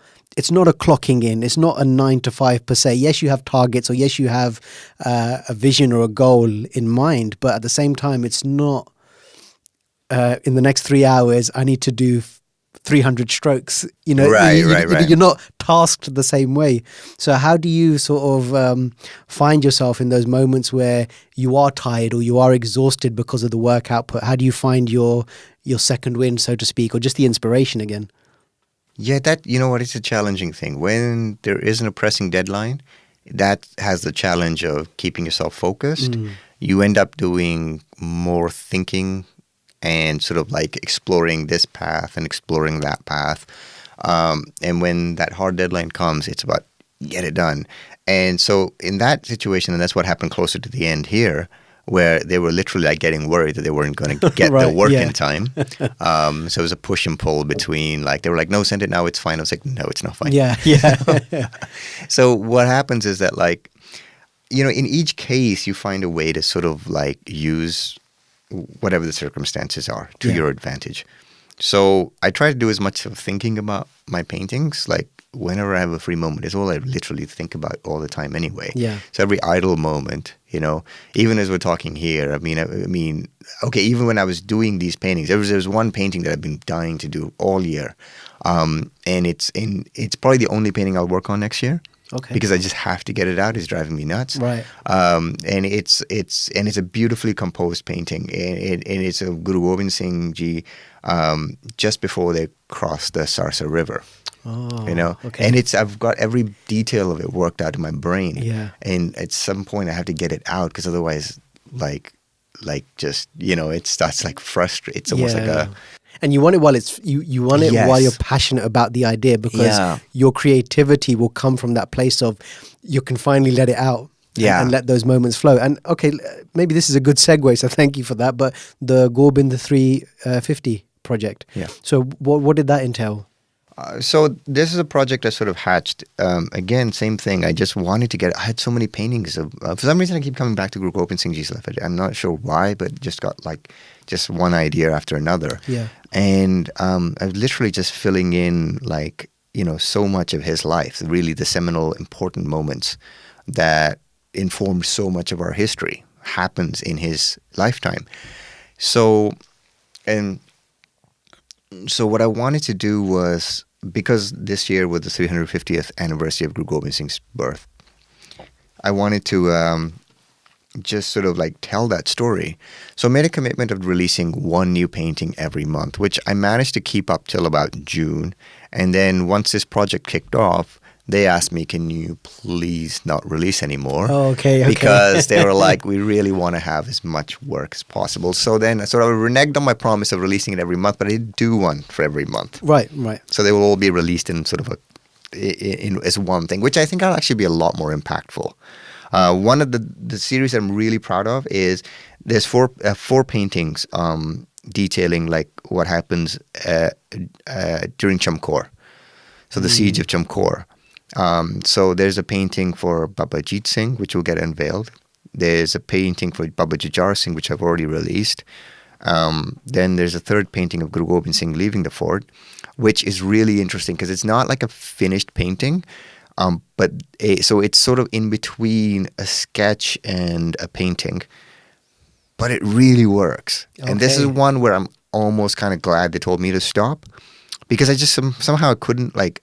a clocking in. It's not a 9 to 5 per se. Yes, you have targets, or yes, you have a vision or a goal in mind. But at the same time, it's not in the next 3 hours, I need to do 300 strokes. You know, right. You're not tasked the same way. So how do you sort of find yourself in those moments where you are tired or you are exhausted because of the work output? How do you find your second wind, so to speak, or just the inspiration again? Yeah, you know what, it's a challenging thing. When there isn't a pressing deadline, that has the challenge of keeping yourself focused. You end up doing more thinking and sort of like exploring this path and exploring that path. And when that hard deadline comes, it's about get it done. And so in that situation, and that's what happened closer to the end here, where they were literally like getting worried that they weren't going to get Right, their work yeah. in time. So it was a push and pull between, like, they were like, no, send it now, it's fine. I was like, no, it's not fine. Yeah. So what happens is that, like, you know, in each case, you find a way to sort of like use whatever the circumstances are to Yeah. your advantage. So I try to do as much of thinking about my paintings, like whenever I have a free moment. It's all I literally think about all the time anyway. Yeah. So every idle moment, you know, even as we're talking here, I mean, okay, even when I was doing these paintings, there was one painting that I've been dying to do all year. And it's probably the only painting I'll work on next year. Okay. Because I just have to get it out. It's driving me nuts. Right. And it's a beautifully composed painting. And it's a Guru Gobind Singh ji just before they crossed the Sarsa River. Oh, You know, okay. and I've got every detail of it worked out in my brain. Yeah. And at some point I have to get it out because otherwise, like just, you know, it starts like frustrate. It's almost like a. And you want it while you want it Yes. while you're passionate about the idea, because Yeah. your creativity will come from that place of you can finally let it out. Yeah. And let those moments flow. And okay, maybe this is a good segue, so thank you for that. But the Gobind, the 350 project. Yeah. So what did that entail? So this is a project I sort of hatched. Again, same thing. I just wanted to get. I had so many paintings of. For some reason, I keep coming back to Guru Gobind Singh Ji's life. I'm not sure why, but just got like just one idea after another. Yeah. And I was literally just filling in, like, you know, so much of his life. Really, the seminal, important moments that informed so much of our history happens in his lifetime. So what I wanted to do was, because this year was the 350th anniversary of Guru Gobind Singh's birth, I wanted to just sort of like tell that story. So I made a commitment of releasing one new painting every month, which I managed to keep up till about June. And then once this project kicked off, they asked me, can you please not release anymore? Oh, okay. Because they were like, we really want to have as much work as possible. So then I sort of reneged on my promise of releasing it every month, but I did do one for every month. Right. So they will all be released in sort of as one thing, which I think will actually be a lot more impactful. One of the series I'm really proud of is there's four paintings detailing like what happens during Chamkaur. So the siege of Chamkaur. So there's a painting for Baba Jeet Singh, which will get unveiled. There's a painting for Baba Jujhar Singh, which I've already released. Then there's a third painting of Guru Gobind Singh leaving the fort, which is really interesting because it's not like a finished painting, so it's sort of in between a sketch and a painting, but it really works. Okay. And this is one where I'm almost kind of glad they told me to stop, because I just somehow I couldn't, like,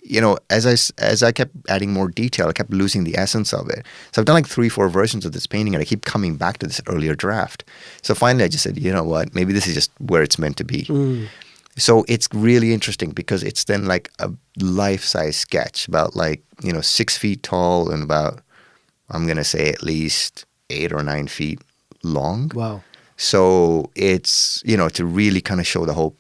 you know, as I kept adding more detail, I kept losing the essence of it. So I've done like 3-4 versions of this painting, and I keep coming back to this earlier draft. So finally I just said, you know what, maybe this is just where it's meant to be. So it's really interesting because it's then like a life-size sketch about, like, you know, 6 feet tall and about, I'm going to say, at least 8 or 9 feet long. Wow. So it's, you know, to really kind of show the whole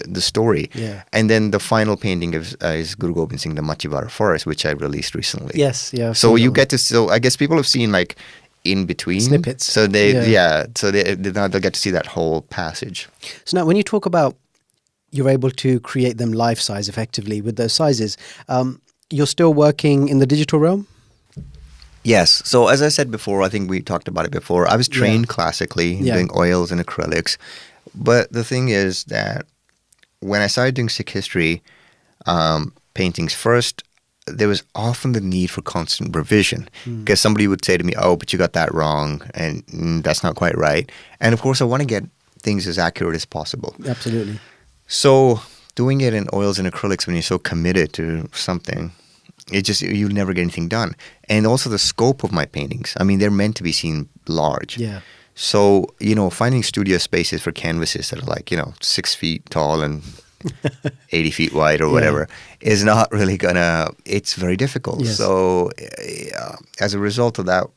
the story. Yeah. And then the final painting is Guru Gobind Singh, the Machivara Forest, which I released recently. Yes, yeah. So you get to still, I guess people have seen like in between snippets. So so now they'll get to see that whole passage. So now when you talk about you're able to create them life size effectively with those sizes, you're still working in the digital realm? Yes. So as I said before, I think we talked about it before, I was trained classically doing oils and acrylics. But the thing is that when I started doing Sikh history paintings first, there was often the need for constant revision, because somebody would say to me, oh, but you got that wrong, and that's not quite right. And of course, I want to get things as accurate as possible. Absolutely. So doing it in oils and acrylics, when you're so committed to something, you'll never get anything done. And also the scope of my paintings, I mean, they're meant to be seen large. Yeah. So, you know, finding studio spaces for canvases that are like, you know, 6 feet tall and 80 feet wide or whatever is not really it's very difficult. Yes. So as a result of that,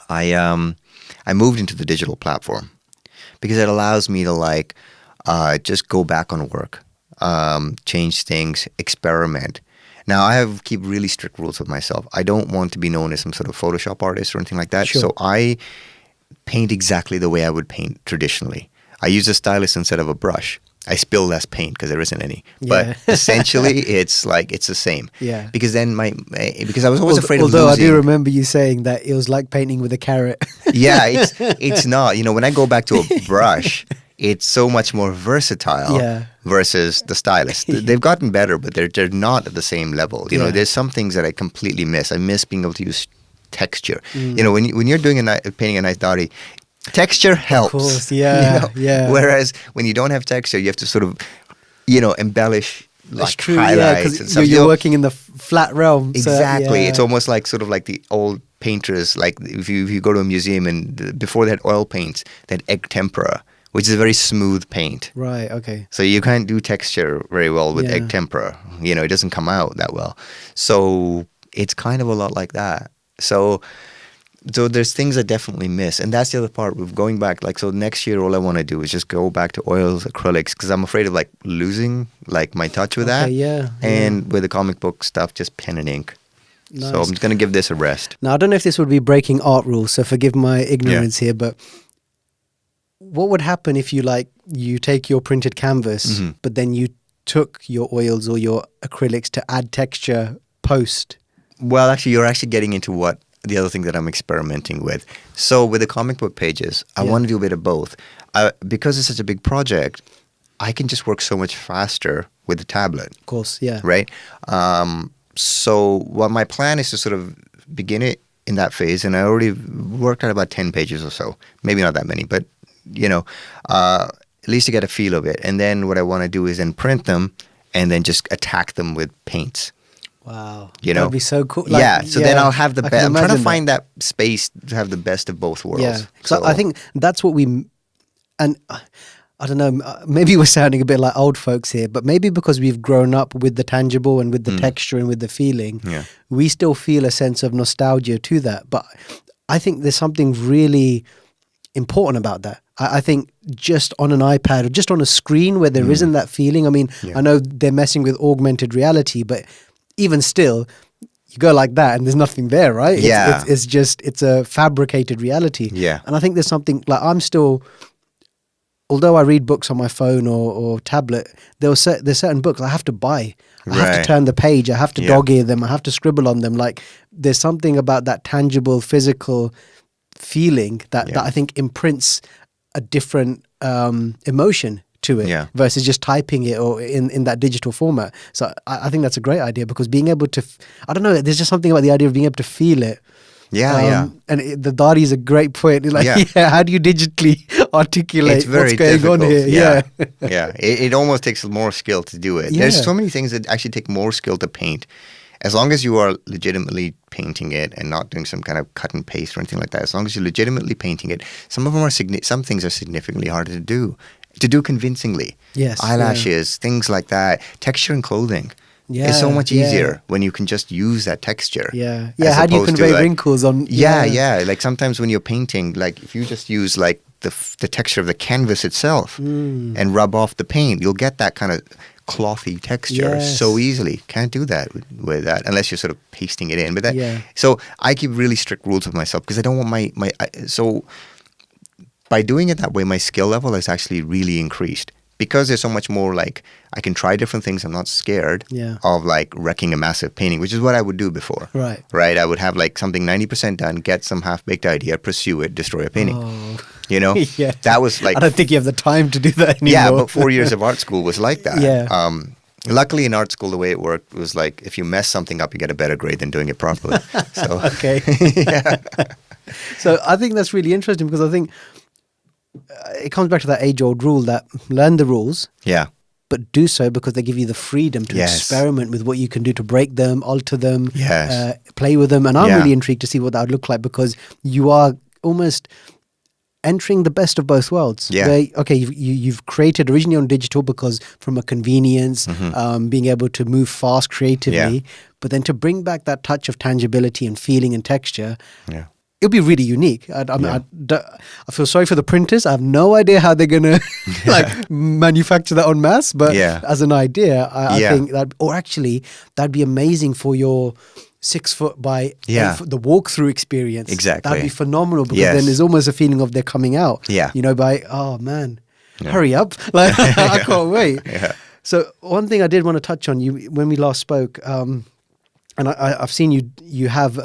I moved into the digital platform because it allows me to just go back on work, change things, experiment. Now, I keep really strict rules with myself. I don't want to be known as some sort of Photoshop artist or anything like that. Sure. So I paint exactly the way I would paint traditionally. I use a stylus instead of a brush. I spill less paint because there isn't any. But essentially, it's the same. Yeah. Because then because I was always afraid of losing. Although I do remember you saying that it was like painting with a carrot. Yeah, it's not. When I go back to a brush, it's so much more versatile versus the stylus. They've gotten better, but they're not at the same level. There's some things that I completely miss. I miss being able to use texture. When you're doing painting a nice Dari, texture helps. Of course, yeah. Whereas when you don't have texture, you have to sort of, embellish. That's true, because you're working in the flat realm. Exactly. So, It's almost like sort of like the old painters, like if you go to a museum and before they had oil paints, they had egg tempera, which is a very smooth paint. Right, okay. So you can't do texture very well with egg tempera. It doesn't come out that well. So it's kind of a lot like that. So there's things I definitely miss. And that's the other part with going back. So next year, all I want to do is just go back to oils, acrylics, because I'm afraid of losing my touch with that. Yeah. And with the comic book stuff, just pen and ink. Nice. So I'm just going to give this a rest. Now, I don't know if this would be breaking art rules, so forgive my ignorance here, but what would happen if you take your printed canvas, but then you took your oils or your acrylics to add texture post? Well, actually, you're actually getting into the other thing that I'm experimenting with. So with the comic book pages, I want to do a bit of both. Because it's such a big project, I can just work so much faster with the tablet. Of course, yeah. Right? So what my plan is to sort of begin it in that phase, and I already worked out about 10 pages or so. Maybe not that many, but, at least to get a feel of it. And then what I want to do is then print them and then just attack them with paints. Wow. That'd be so cool. So then I'll have the best. I'm trying to find that space to have the best of both worlds. Yeah. So I think that's what and I don't know, maybe we're sounding a bit like old folks here, but maybe because we've grown up with the tangible and with the texture and with the feeling, we still feel a sense of nostalgia to that. But I think there's something really important about that. I think just on an iPad or just on a screen where there isn't that feeling. I mean, I know they're messing with augmented reality, but even still, you go like that and there's nothing there, right? It's a fabricated reality. Yeah. And I think there's something I'm still, although I read books on my phone or tablet, there's certain books I have to buy. I have to turn the page. I have to dog ear them. I have to scribble on them. There's something about that tangible, physical feeling that I think imprints a different emotion to it versus just typing it or in that digital format. So I think that's a great idea because being able to, I don't know, there's just something about the idea of being able to feel it. And the Dari is a great point. How do you digitally articulate what's going on here? It almost takes more skill to do it. There's so many things that actually take more skill to paint. As long as you are legitimately painting it and not doing some kind of cut and paste or anything like that, as long as you're legitimately painting it, some things are significantly harder to do convincingly. Yes. Eyelashes, things like that. Texture in clothing. It's so much easier when you can just use that texture. How do you convey wrinkles on? Like sometimes when you're painting, if you just use the texture of the canvas itself and rub off the paint, you'll get that kind of clothy texture so easily. Can't do that with that unless you're sort of pasting it in. But so I keep really strict rules with myself because I don't want so by doing it that way, my skill level has actually really increased. Because there's so much more I can try different things. I'm not scared of wrecking a massive painting, which is what I would do before. Right. I would have something 90% done, get some half-baked idea, pursue it, destroy a painting. That was I don't think you have the time to do that anymore. Yeah, but 4 years of art school was like that. Luckily in art school, the way it worked was if you mess something up, you get a better grade than doing it properly. So okay. So I think that's really interesting because I think it comes back to that age-old rule that learn the rules, but do so because they give you the freedom to experiment with what you can do to break them, alter them, play with them. And I'm really intrigued to see what that would look like because you are almost entering the best of both worlds. Where, okay, you've created originally on digital because from a convenience, being able to move fast creatively, but then to bring back that touch of tangibility and feeling and texture. it'll be really unique. I feel sorry for the printers. I have no idea how they're gonna like manufacture that en masse. But as an idea, I think that, or actually, that'd be amazing for your 6 foot by 8 foot, the walkthrough experience. Exactly, that'd be phenomenal, because then there's almost a feeling of they're coming out. You know, by hurry up, like I can't wait. So one thing I did want to touch on, you when we last spoke, and I've seen you have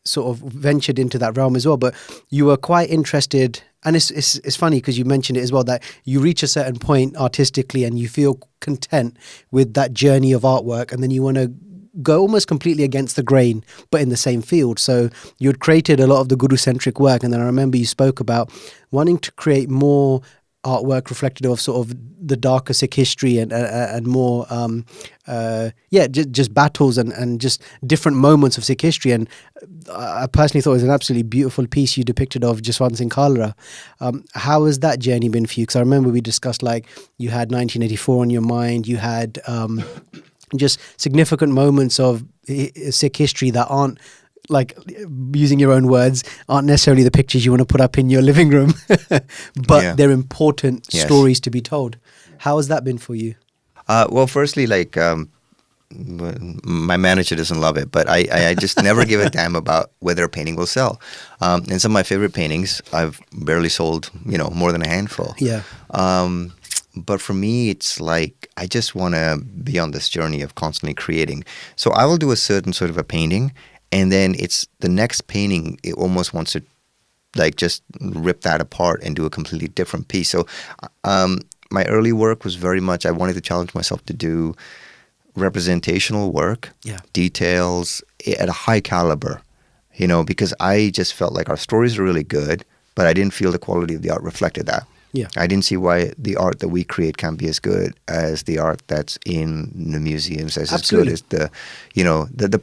sort of ventured into that realm as well, but you were quite interested, and it's funny because you mentioned it as well, that you reach a certain point artistically and you feel content with that journey of artwork, and then you want to go almost completely against the grain, but in the same field. So you had created a lot of the Guru-centric work, and then I remember you spoke about wanting to create more artwork reflective of sort of the darker Sikh history and more just battles and just different moments of Sikh history. And I personally thought it was an absolutely beautiful piece you depicted of Jaswant Singh Kalra. How has that journey been for you? Because I remember we discussed, like, you had 1984 on your mind, you had just significant moments of Sikh history that aren't, like, using your own words, aren't necessarily the pictures you want to put up in your living room, but they're important stories to be told. How has that been for you? Well, firstly, like, my manager doesn't love it, but I just never give a damn about whether a painting will sell. And some of my favorite paintings, I've barely sold, more than a handful. But for me, it's like, I just want to be on this journey of constantly creating. So I will do a certain sort of a painting, and then it's the next painting, it almost wants to, like, just rip that apart and do a completely different piece. So my early work was very much, I wanted to challenge myself to do representational work, details at a high caliber, because I just felt like our stories are really good, but I didn't feel the quality of the art reflected that. I didn't see why the art that we create can't be as good as the art that's in the museums, as good as the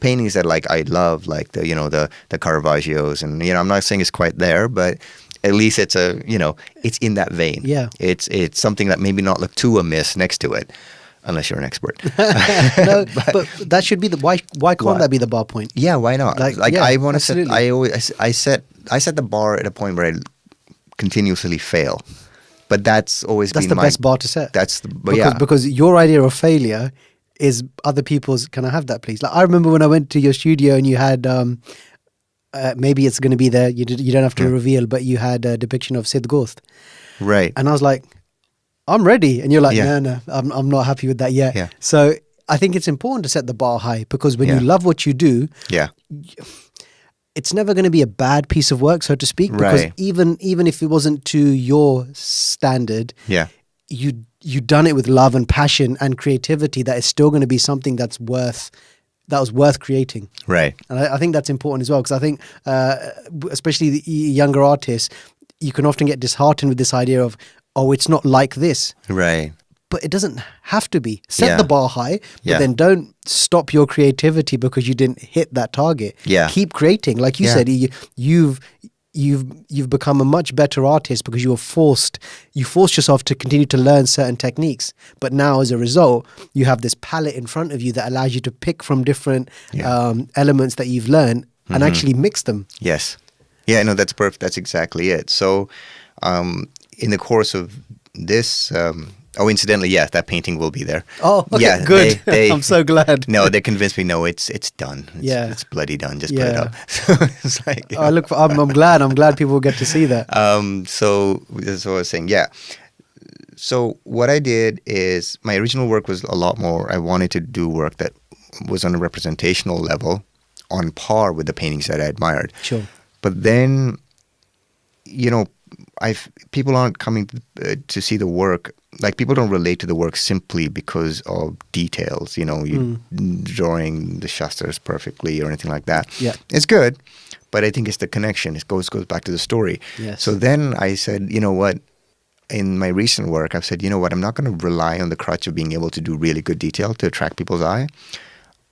paintings that, like, I love, like the Caravaggios, and I'm not saying it's quite there, but at least it's it's in that vein. It's something that maybe not look too amiss next to it, unless you're an expert. No, but that should be why can't that be the bar point? Yeah, why not? I want to set. I set the bar at a point where I continuously fail. But that's always been the best bar to set. Because your idea of failure is other people's. Can I have that, please? Like, I remember when I went to your studio and you had maybe it's going to be there. You don't have to reveal, but you had a depiction of Sid Ghost. Right. And I was like, I'm ready. And you're like, no, I'm not happy with that yet. Yeah. So I think it's important to set the bar high, because when you love what you do, it's never going to be a bad piece of work, so to speak, because even if it wasn't to your standard, you done it with love and passion and creativity, that is still going to be something that was worth creating. Right. And I think that's important as well, because I think especially the younger artists, you can often get disheartened with this idea of, oh, it's not like this. Right. But it doesn't have to be. Set the bar high, but then don't stop your creativity because you didn't hit that target. Yeah. Keep creating. Like you said, you've become a much better artist because you forced yourself to continue to learn certain techniques. But now, as a result, you have this palette in front of you that allows you to pick from different elements that you've learned and actually mix them. Yes. Yeah, no, that's perfect. That's exactly it. So in the course of this... incidentally, yes, that painting will be there. Oh, okay, yeah, good. I'm so glad. No, they convinced me. No, it's done. It's bloody done. Just put it up. So it's like, I'm glad. I'm glad people get to see that. So that's what I was saying. Yeah. So what I did is, my original work was a lot more. I wanted to do work that was on a representational level, on par with the paintings that I admired. Sure. But then, people aren't coming to see the work. Like, people don't relate to the work simply because of details, you drawing the shastras perfectly or anything like that. Yeah. It's good, but I think it's the connection. It goes back to the story. Yes. So then I said, you know what, in my recent work, I've said, you know what, I'm not going to rely on the crutch of being able to do really good detail to attract people's eye.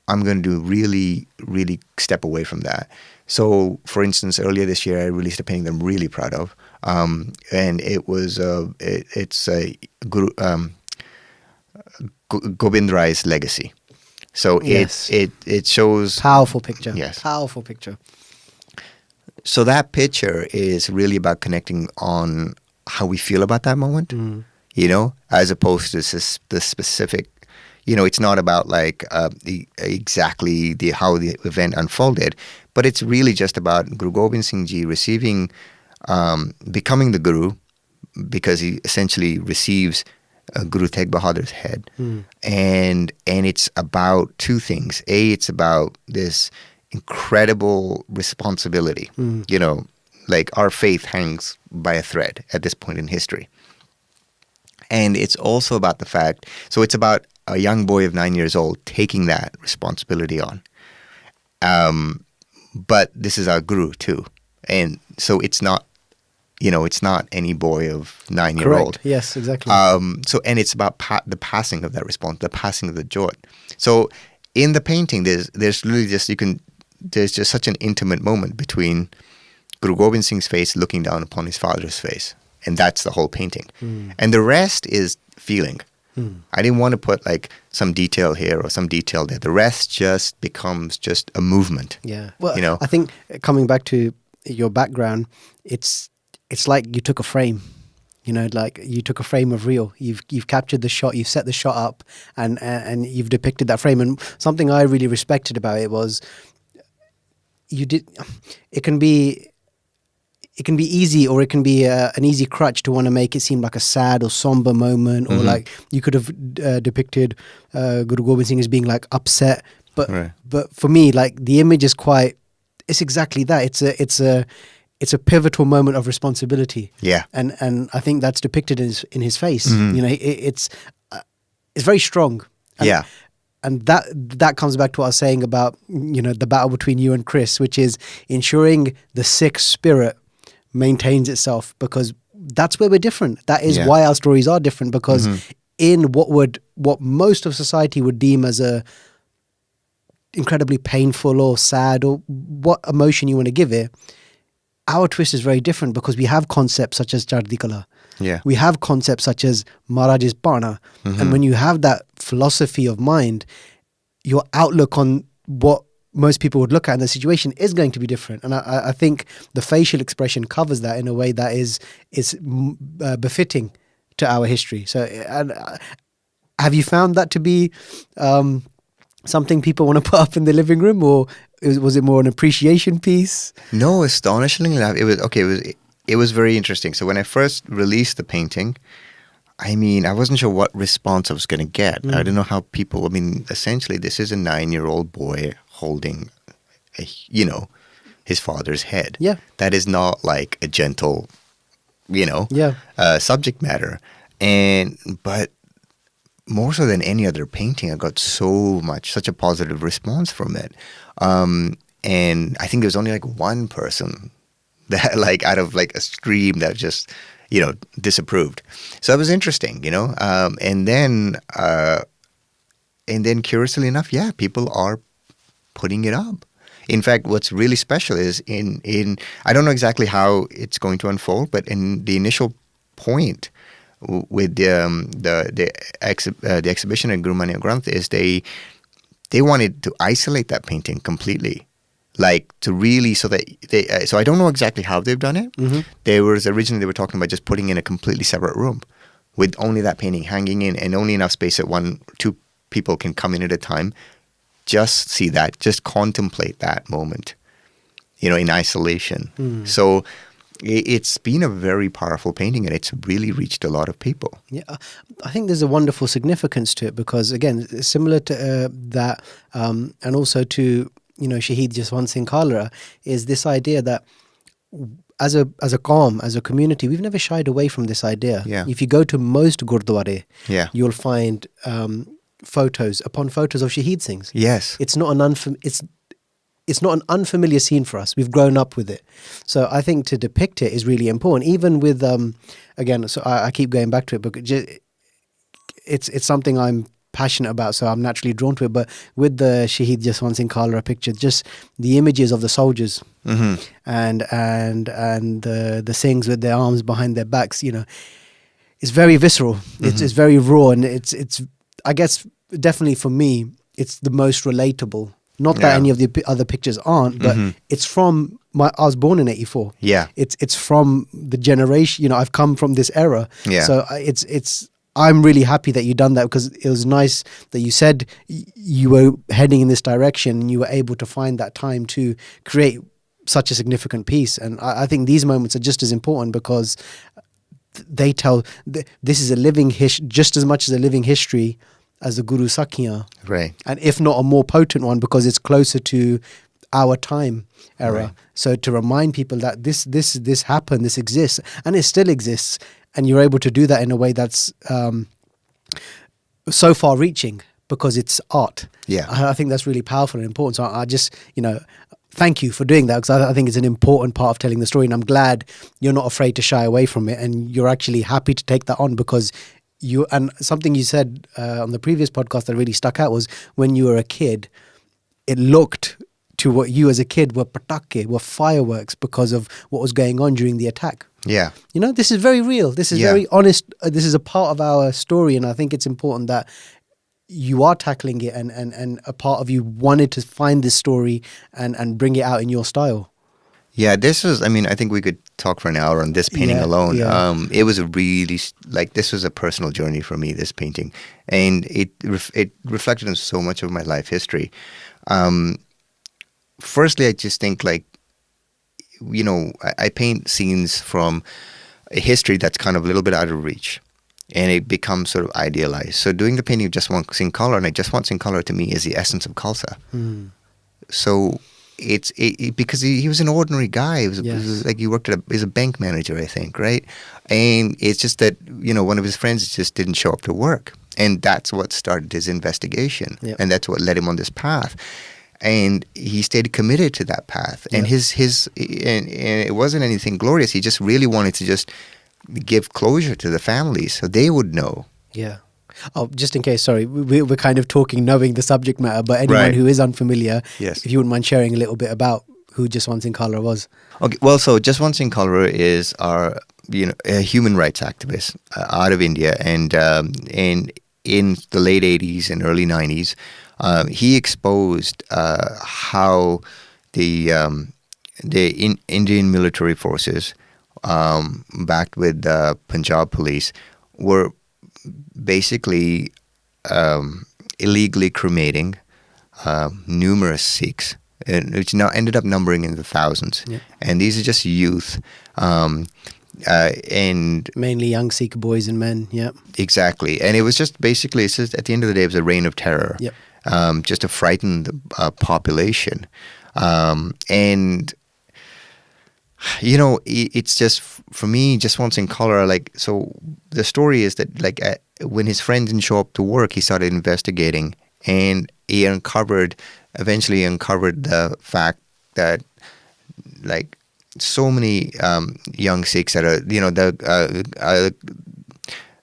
I'm going to do really, really step away from that. So, for instance, earlier this year, I released a painting that I'm really proud of. And it was it's a Guru Gobind Rai's legacy. So it shows, powerful picture. Yes, powerful picture. So that picture is really about connecting on how we feel about that moment, you know, as opposed to the specific, you know, it's not about like exactly how the event unfolded, but it's really just about Guru Gobind Singh Ji receiving, becoming the Guru, because he essentially receives Guru Tegh Bahadur's head. And it's about two things. It's about this incredible responsibility. You know, like our faith hangs by a thread at this point in history. And it's also about the fact, so it's about a young boy of 9 years old taking that responsibility on. But this is our Guru too. And so it's not, you know, it's not any boy of 9-year-old. Yes, exactly. So, and it's about the passing of that response, the passing of the jot. So in the painting, there's really just, there's just such an intimate moment between Guru Gobind Singh's face looking down upon his father's face. And that's the whole painting. And the rest is feeling. I didn't want to put like some detail here or some detail there. The rest just becomes just a movement. Yeah. Well, you know? I think coming back to your background, it's like you took a frame. You know, like you took a frame of real. You've captured the shot. You've set the shot up, and you've depicted that frame. And something I really respected about it was you did. It can be easy, or it can be an easy crutch to want to make it seem like a sad or somber moment, or like you could have depicted Guru Gobind Singh as being like upset. But for me, like the image is quite. It's exactly that. It's a pivotal moment of responsibility. Yeah. And I think that's depicted in his face. You know, it's very strong. And, and that comes back to what I was saying about, you know, the battle between you and Chris, which is ensuring the Sikh spirit maintains itself, because that's where we're different. That is why our stories are different, because in what most of society would deem as a incredibly painful or sad, or what emotion you want to give it, our twist is very different, because we have concepts such as Chardi Kala. We have concepts such as Maharaj's Bana. And when you have that philosophy of mind, your outlook on what most people would look at in the situation is going to be different. And I think the facial expression covers that in a way that is befitting to our history. So have you found that to be something people want to put up in the living room, or was it more an appreciation piece? No, astonishingly enough, it was very interesting. So when I first released the painting, I mean, I wasn't sure what response I was going to get. I don't know how people, I mean, essentially this is a 9-year-old boy holding, you know, his father's head. Yeah. That is not like a gentle, you know, subject matter. But more so than any other painting, I got such a positive response from it. And I think there was only like one person that like out of like a stream that just, you know, disapproved. So it was interesting, you know. And then curiously enough, people are putting it up. In fact, what's really special is in I don't know exactly how it's going to unfold, but in the initial point with the exhibition at Guru Maneyo Granth is they wanted to isolate that painting completely. Like to really, so I don't know exactly how they've done it. Originally they were talking about just putting in a completely separate room with only that painting hanging in, and only enough space that 2 people can come in at a time, just see that, just contemplate that moment, you know, in isolation. So it's been a very powerful painting, and it's really reached a lot of people. Yeah, I think there's a wonderful significance to it, because again, similar to that, and also to, you know, Shaheed Jaswant Singh Khalra, is this idea that as a Qawm, as a community, we've never shied away from this idea. If you go to most Gurdwara, you'll find photos upon photos of Shaheed Singhs. It's not an unfamiliar scene for us. We've grown up with it. So I think to depict it is really important. Even with again, so I keep going back to it, but it's something I'm passionate about, so I'm naturally drawn to it. But with the Shaheed Jaswant Singh Khalra picture, just the images of the soldiers and the Singhs with their arms behind their backs, you know, it's very visceral. It's very raw, and it's I guess definitely for me, it's the most relatable Not that any of the other pictures aren't, but it's from I was born in 84. Yeah. It's from the generation, I've come from this era. Yeah. So I'm really happy that you done that, because it was nice that you said you were heading in this direction and you were able to find that time to create such a significant piece. And I think these moments are just as important, because they tell this is a living just as much as a living history as the Guru Sakhiyan. Right. And if not a more potent one, because it's closer to our time era. Right. So to remind people that this happened, this exists, and it still exists, and you're able to do that in a way that's so far reaching, because it's art. Yeah. I think that's really powerful and important. So I just, thank you for doing that, because I think it's an important part of telling the story, and I'm glad you're not afraid to shy away from it, and you're actually happy to take that on, because and something you said on the previous podcast that really stuck out was, when you were a kid, it looked to what you as a kid were patake, were fireworks, because of what was going on during the attack. Yeah. This is very real. This is very honest. This is a part of our story, and I think it's important that you are tackling it, and a part of you wanted to find this story and bring it out in your style. Yeah, I think we could talk for an hour on this painting alone. Yeah. It was a really, this was a personal journey for me, this painting. And it reflected on so much of my life history. Firstly, I just think, I paint scenes from a history that's kind of a little bit out of reach. And it becomes sort of idealized. So doing the painting of Just Once in Color, and Just Once in Color to me is the essence of Khalsa. So it's because he was an ordinary guy. He was he worked he's a bank manager, I think, right? And it's just that, one of his friends just didn't show up to work. And that's what started his investigation. Yep. And that's what led him on this path. And he stayed committed to that path. And and it wasn't anything glorious. He just really wanted to just give closure to the families so they would know. Yeah. Oh, just in case, sorry, we're kind of talking knowing the subject matter, but anyone who is unfamiliar, if you wouldn't mind sharing a little bit about who Just Once in Color was. Okay, well, so Just Once in Color is a human rights activist out of India, and in the late 80s and early 90s, he exposed how the Indian military forces, backed with the Punjab police, were basically illegally cremating numerous Sikhs, which now ended up numbering in the thousands. Yeah. And these are just youth. And mainly young Sikh boys and men, yeah. Exactly. And it was just basically, it's just, at the end of the day, it was a reign of terror, just to frighten the population. And it's just, for me, Just Once in Color, so the story is that, when his friend didn't show up to work, he started investigating, and he eventually uncovered the fact that, so many young Sikhs that are,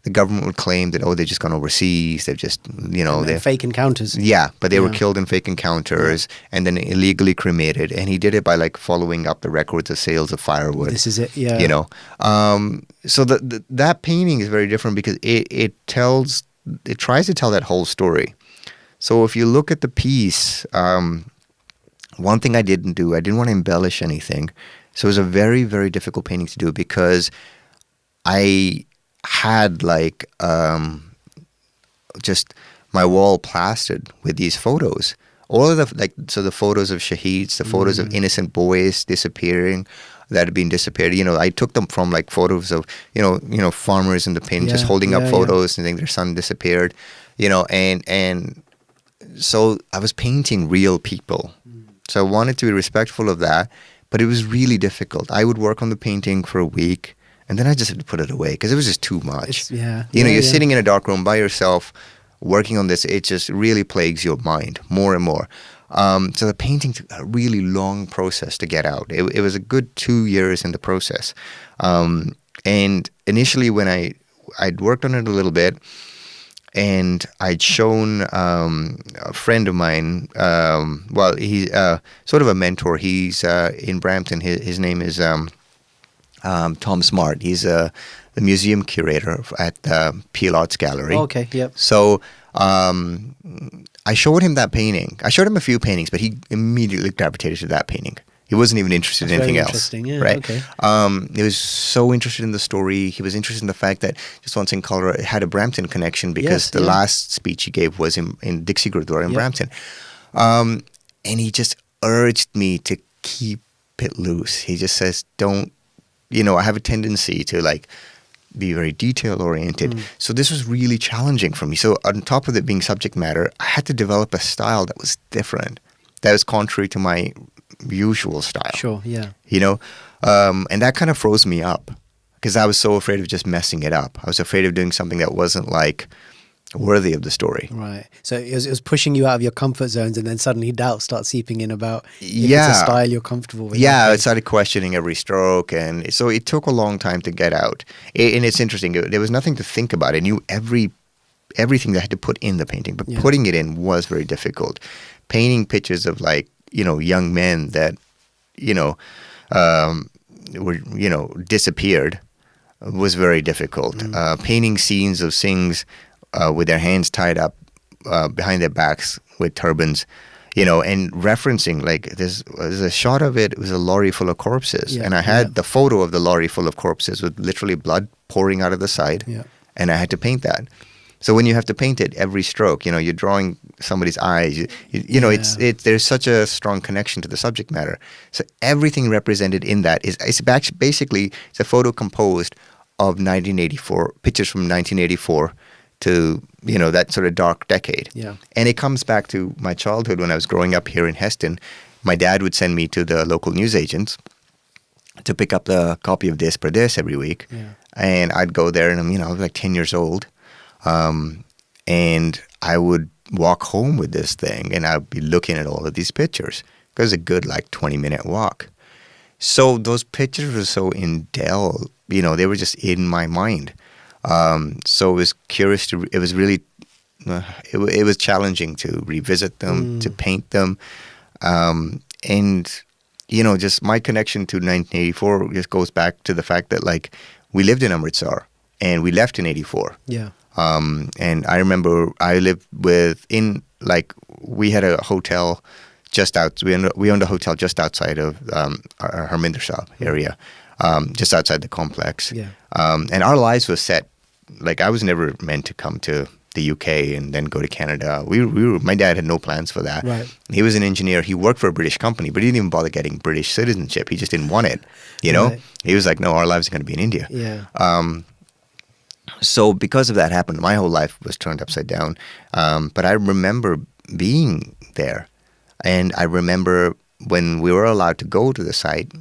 the government would claim that, they've just gone overseas, they've just, they're fake encounters. Yeah, but they were killed in fake encounters and then illegally cremated. And he did it by following up the records of sales of firewood. This is it, yeah. So that painting is very different because it tries to tell that whole story. So if you look at the piece, one thing I didn't want to embellish anything. So it was a very, very difficult painting to do because I had just my wall plastered with these photos. All of the photos of shaheeds, the photos of innocent boys disappearing that had been disappeared. I took them from photos of farmers in the pen just holding up photos and saying their son disappeared. And so I was painting real people. So I wanted to be respectful of that, but it was really difficult. I would work on the painting for a week, and then I just had to put it away because it was just too much. You're sitting in a dark room by yourself working on this. It just really plagues your mind more and more. So the painting took a really long process to get out. It was a good 2 years in the process. And initially when I'd worked on it a little bit, and I'd shown a friend of mine, he's sort of a mentor. He's in Brampton. His name is Tom Smart. He's the museum curator at the Peel Arts Gallery. Okay, yep. So I showed him that painting. I showed him a few paintings, but he immediately gravitated to that painting. He wasn't even interested in anything else. Yeah, right? Okay. He was so interested in the story. He was interested in the fact that Just Once in Colorado had a Brampton connection because the last speech he gave was in Dixie Gurdwara in Brampton. And he just urged me to keep it loose. He just says, don't, I have a tendency to like be very detail oriented. So this was really challenging for me. So on top of it being subject matter, I had to develop a style that was different, that was contrary to my usual style. Sure, yeah. And that kind of froze me up because I was so afraid of just messing it up. I was afraid of doing something that wasn't like worthy of the story. Right. So it was pushing you out of your comfort zones, and then suddenly doubt starts seeping in about if Yeah. it's a style you're comfortable with. Yeah, Okay. I started questioning every stroke, and so it took a long time to get out. And it's interesting. There was nothing to think about. I knew everything that I had to put in the painting, but putting it in was very difficult. Painting pictures of like young men that were disappeared was very difficult. Painting scenes of Singhs with their hands tied up behind their backs with turbans, and referencing, like there's a shot of it. It was a lorry full of corpses, and I had the photo of the lorry full of corpses with literally blood pouring out of the side, and I had to paint that. So when you have to paint it, every stroke, you're drawing somebody's eyes. There's such a strong connection to the subject matter. So everything represented in that is basically a photo composed of 1984 pictures from 1984 to that sort of dark decade. Yeah. And it comes back to my childhood when I was growing up here in Heston. My dad would send me to the local newsagents to pick up the copy of Des Pradesh every week, and I'd go there, and I was like 10 years old. And I would walk home with this thing, and I'd be looking at all of these pictures. It was a good 20-minute walk. So those pictures were so indelible, they were just in my mind. So it was it was really, it was challenging to revisit them, to paint them. And, just my connection to 1984 just goes back to the fact that we lived in Amritsar and we left in 84. Yeah. And I remember I lived we had a hotel we owned a hotel just outside of our Harminder Sahib area, just outside the complex. Yeah. And our lives were set, I was never meant to come to the UK and then go to Canada. My dad had no plans for that. Right. He was an engineer. He worked for a British company, but he didn't even bother getting British citizenship. He just didn't want it, Right. He was like, no, our lives are going to be in India. Yeah. So because of that happened, my whole life was turned upside down. But I remember being there. And I remember when we were allowed to go to the site,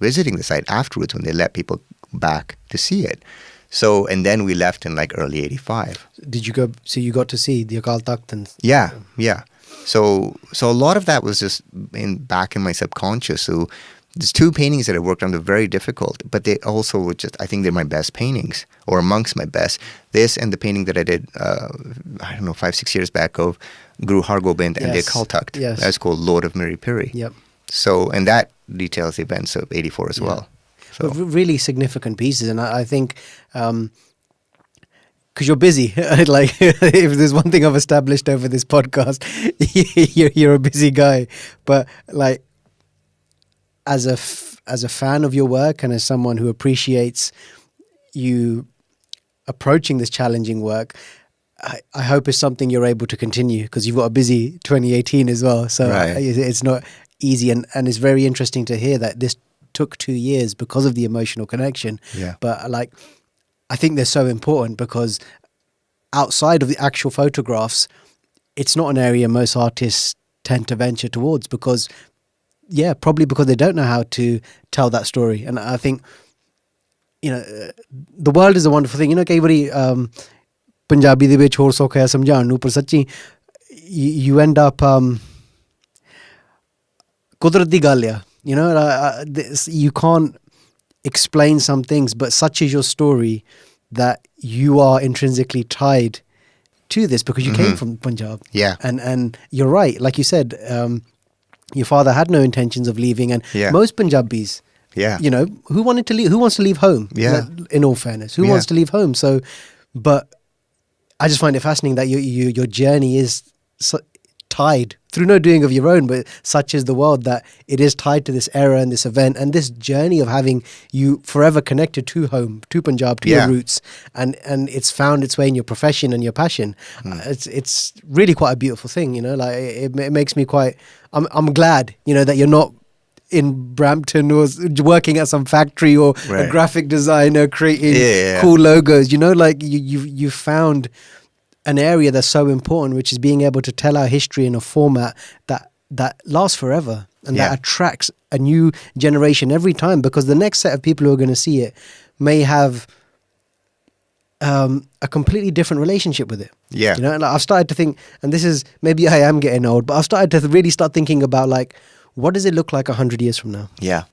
visiting the site afterwards when they let people back to see it. So, and then we left in early 85. Did you go, so you got to see the Akal Takht? Yeah. So a lot of that was just back in my subconscious. So there's two paintings that I worked on that were very difficult, but they also were just, I think they're my best paintings, or amongst my best. This and the painting that I did, 5-6 years back of Guru Gobind and the Akal Takht. Yes. That's called Lord of Miripuri. Yep. So, and that details the events of 84 as well. So. But really significant pieces, and I think because you're busy, if there's one thing I've established over this podcast, you're a busy guy. But as a fan of your work and as someone who appreciates you approaching this challenging work, I hope it's something you're able to continue, because you've got a busy 2018 as well. So it's not easy, and it's very interesting to hear that this took 2 years because of the emotional connection. Yeah. But I think they're so important, because outside of the actual photographs, it's not an area most artists tend to venture towards, because probably because they don't know how to tell that story. And I think the world is a wonderful thing. कई बारी Punjabi ਦੇ ਵਿੱਚ ਹੋਰ ਸੌਖਾ ਹੈ ਸਮਝਾਉਣ ਨੂੰ, ਪਰ ਸੱਚੀ you end up ਕੁਦਰਤ ਦੀ ਗੱਲ ਆ. You can't explain some things, but such is your story that you are intrinsically tied to this because you came from Punjab. Yeah. And you're right. Like you said, your father had no intentions of leaving, and most Punjabis, who wanted to leave? Who wants to leave home? Yeah. In all fairness, who wants to leave home? So, but I just find it fascinating that your journey is tied through no doing of your own, but such is the world that it is tied to this era and this event and this journey of having you forever connected to home, to Punjab, to your roots, and it's found its way in your profession and your passion. It's really quite a beautiful thing, you know. Like it makes me quite. I'm glad, you know, that you're not in Brampton or working at some factory or a graphic designer creating cool logos. You know, like you found an area that's so important, which is being able to tell our history in a format that lasts forever and that attracts a new generation every time, because the next set of people who are going to see it may have a completely different relationship with it. Yeah. You know, and I've started to think, and this is, maybe I am getting old, but I've started to really start thinking about, like, what does it look like 100 years from now? Yeah.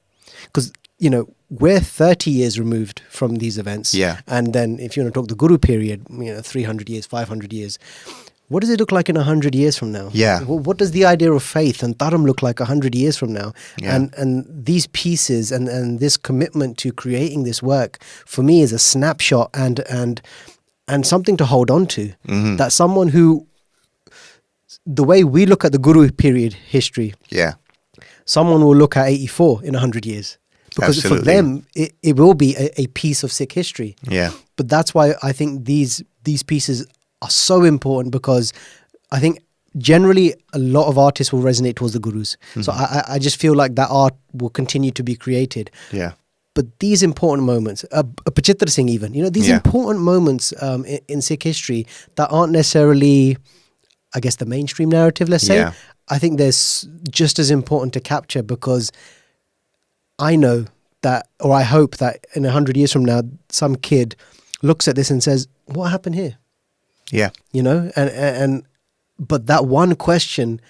Because, you know, we're 30 years removed from these events. Yeah. And then if you want to talk the Guru period, you know, 300 years, 500 years, what does it look like in 100 years from now? Yeah. What does the idea of faith and dharam look like 100 years from now? Yeah. And these pieces and this commitment to creating this work, for me, is a snapshot and something to hold on to. Mm-hmm. That someone who, the way we look at the Guru period history, someone will look at 84 in 100 years. Because for them, it will be a piece of Sikh history. Yeah. But that's why I think these pieces are so important, because I think generally a lot of artists will resonate towards the Gurus. Mm-hmm. So I just feel like that art will continue to be created. Yeah. But these important moments, Pachitra Singh even, you know, these important moments in Sikh history that aren't necessarily, I guess, the mainstream narrative, let's say, I think they're just as important to capture, because I know that, or I hope that in 100 years from now, some kid looks at this and says, what happened here? Yeah. You know, but that one question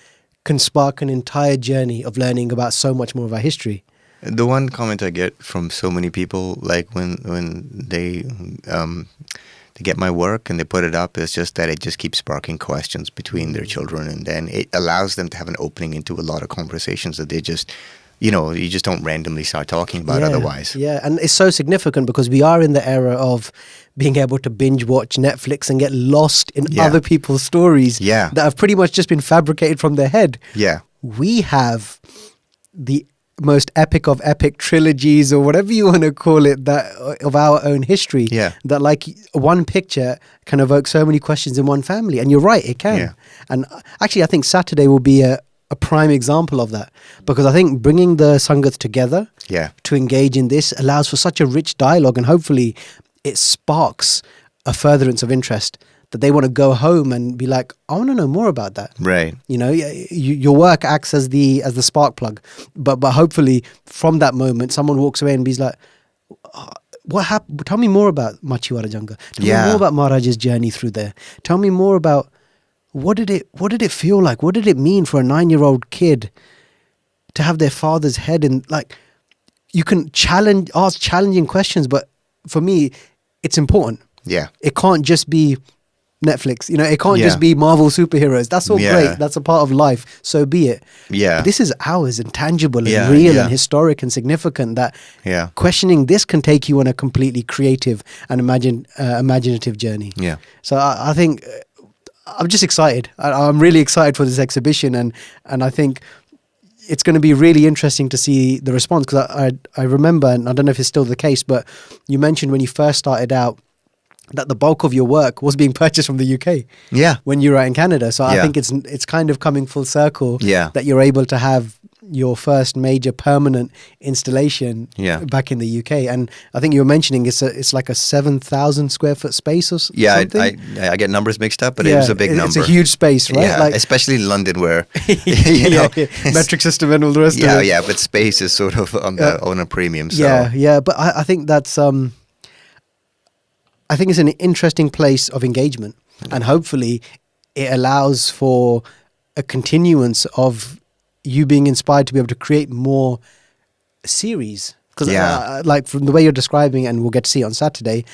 can spark an entire journey of learning about so much more of our history. The one comment I get from so many people, like when they get my work and they put it up, is just that it just keeps sparking questions between their children, and then it allows them to have an opening into a lot of conversations that they just, you know, you just don't randomly start talking about otherwise. Yeah, and it's so significant because we are in the era of being able to binge watch Netflix and get lost in other people's stories that have pretty much just been fabricated from their head. Yeah. We have the most epic of epic trilogies, or whatever you want to call it, that of our own history, that like one picture can evoke so many questions in one family. And you're right, it can. And actually I think Saturday will be a prime example of that, because I think bringing the Sangat together to engage in this allows for such a rich dialogue, and hopefully it sparks a furtherance of interest that they want to go home and be like, I want to know more about that. Right. You know, your work acts as the spark plug, but hopefully from that moment someone walks away and be like, what happened? Tell me more about Machiwara Janga. Tell me more about Maharaj's journey through there. Tell me more about what did it feel like? What did it mean for a 9-year-old kid to have their father's head in, like, you can ask challenging questions, but for me, it's important. Yeah. It can't just be Netflix, you know, it can't just be Marvel superheroes. That's all great. That's a part of life. So be it. Yeah. But this is ours and tangible and real and historic and significant, that questioning this can take you on a completely creative and imaginative journey. Yeah. So I think I'm just excited. I'm really excited for this exhibition, and I think it's going to be really interesting to see the response, because I remember, and I don't know if it's still the case, but you mentioned when you first started out that the bulk of your work was being purchased from the UK. Yeah. When you were out in Canada. So I think it's kind of coming full circle that you're able to have your first major permanent installation back in the UK. And I think you were mentioning it's like a 7,000 square foot space or something. I get numbers mixed up, but it was a big number. It's a huge space, right? Yeah, like, especially in London, where you know, metric system and all the rest of it. Yeah, but space is sort of on a premium. So. Yeah, but I think that's I think it's an interesting place of engagement, and hopefully it allows for a continuance of you being inspired to be able to create more series. Because like from the way you're describing it, and we'll get to see it on Saturday,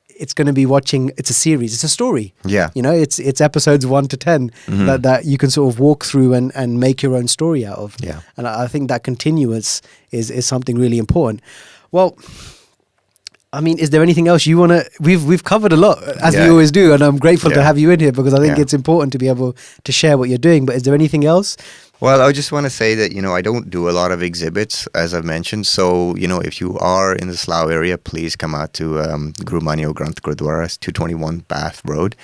it's going to be it's a series, it's a story. Yeah. You know, it's episodes 1 to 10 that you can sort of walk through and make your own story out of. Yeah. And I think that continuance is something really important. Well, I mean, is there anything else you want to... We've covered a lot, as we always do, and I'm grateful to have you in here because I think it's important to be able to share what you're doing. But is there anything else? Well, I just want to say that, I don't do a lot of exhibits, as I've mentioned. So, if you are in the Slough area, please come out to Guru Maneyo Granth Gurdwara, 221 Bath Road.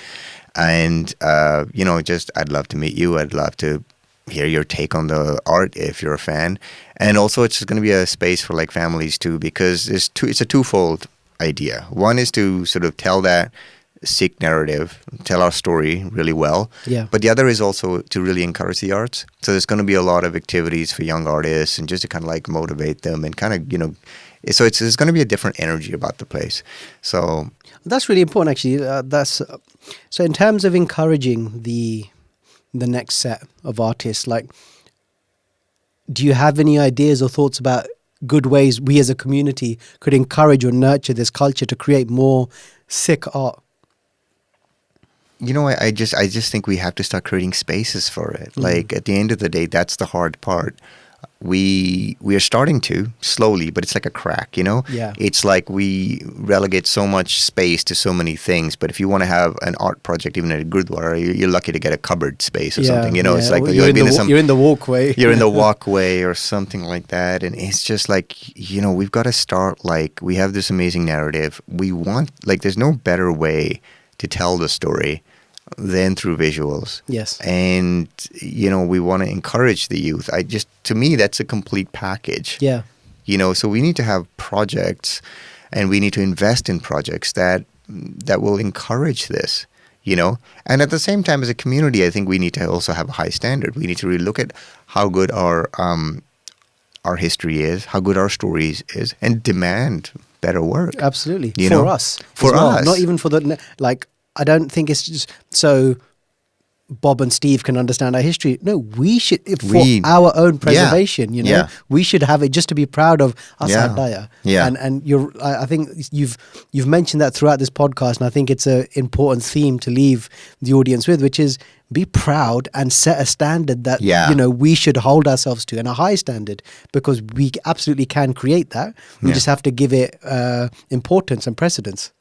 And, I'd love to meet you. I'd love to hear your take on the art if you're a fan. And also, it's going to be a space for like families too, because it's a twofold idea. One is to sort of tell that Sikh narrative, tell our story really well. Yeah. But the other is also to really encourage the arts. So there's going to be a lot of activities for young artists and just to kind of like motivate them and kind of, so there's going to be a different energy about the place. So that's really important, actually. So in terms of encouraging the next set of artists, like, do you have any ideas or thoughts about good ways we as a community could encourage or nurture this culture to create more Sikh art? I just think we have to start creating spaces for it. Like at the end of the day, that's the hard part. We are starting to slowly, but it's like a crack, Yeah. It's like we relegate so much space to so many things. But if you want to have an art project, even at a Gurdwara, you're lucky to get a cupboard space or something. It's like you're in the walkway. You're in the walkway or something like that. And it's just like, we've got to start, like, we have this amazing narrative. We want, like, there's no better way to tell the story than through visuals. Yes. And, we want to encourage the youth. To me, that's a complete package. Yeah. So we need to have projects and we need to invest in projects that will encourage this, And at the same time, as a community, I think we need to also have a high standard. We need to really look at how good our history is, how good our stories is, and demand better work. Absolutely. For us. For us. Not even for I don't think it's just so Bob and Steve can understand our history. No, we should, for our own preservation, we should have it just to be proud of us Daya. Yeah. And I think you've mentioned that throughout this podcast, and I think it's an important theme to leave the audience with, which is be proud and set a standard that, we should hold ourselves to, and a high standard, because we absolutely can create that. We just have to give it importance and precedence.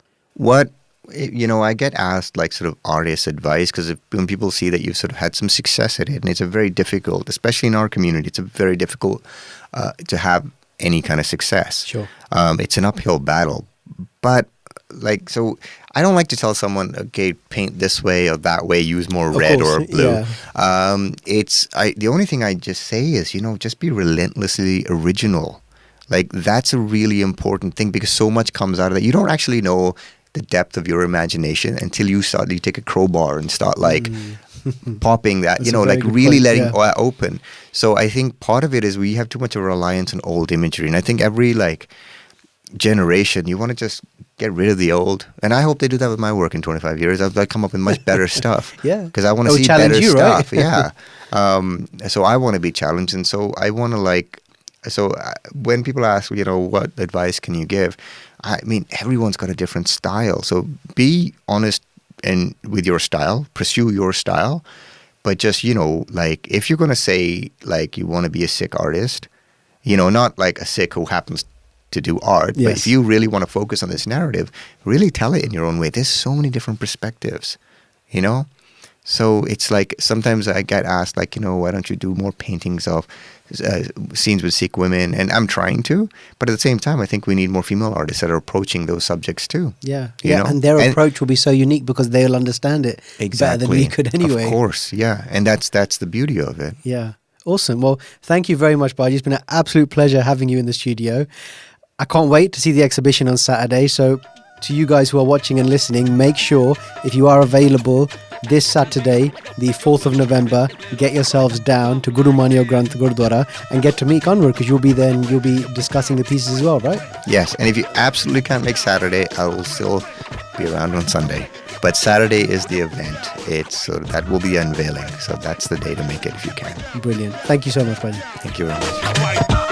I get asked like sort of artist advice because when people see that you've sort of had some success at it, and it's a very difficult, especially in our community, it's a very difficult to have any kind of success. Sure. It's an uphill battle. But so I don't like to tell someone, okay, paint this way or that way, use more red or blue. Yeah. The only thing I just say is, just be relentlessly original. Like that's a really important thing because so much comes out of that. You don't actually know the depth of your imagination until you take a crowbar and start like popping that, really letting open. So I think part of it is we have too much of a reliance on old imagery. And I think every like generation, you want to just get rid of the old. And I hope they do that with my work in 25 years. I'll come up with much better stuff. Yeah. Because I want to see better stuff. Right? Yeah. So I want to be challenged. And so I want to when people ask, what advice can you give? I mean, everyone's got a different style. So be honest with your style, pursue your style. But just, if you're going to say, like, you want to be a Sikh artist, not like a Sikh who happens to do art, but if you really want to focus on this narrative, really tell it in your own way. There's so many different perspectives, So it's like sometimes I get asked, like, why don't you do more paintings of scenes with Sikh women? And I'm trying to. But at the same time, I think we need more female artists that are approaching those subjects too. Yeah. And their approach will be so unique because they'll understand it better than we could anyway. Of course, yeah. And that's the beauty of it. Yeah. Awesome. Well, thank you very much, Baji. It's been an absolute pleasure having you in the studio. I can't wait to see the exhibition on Saturday. So to you guys who are watching and listening, make sure if you are available this Saturday, the 4th of November, get yourselves down to Guru Maneyo Granth Gurdwara and get to meet Kanwar, because you'll be there and you'll be discussing the pieces as well, right? Yes, and if you absolutely can't make Saturday, I will still be around on Sunday. But Saturday is the event. That will be unveiling. So that's the day to make it if you can. Brilliant. Thank you so much, Baji. Thank you very much.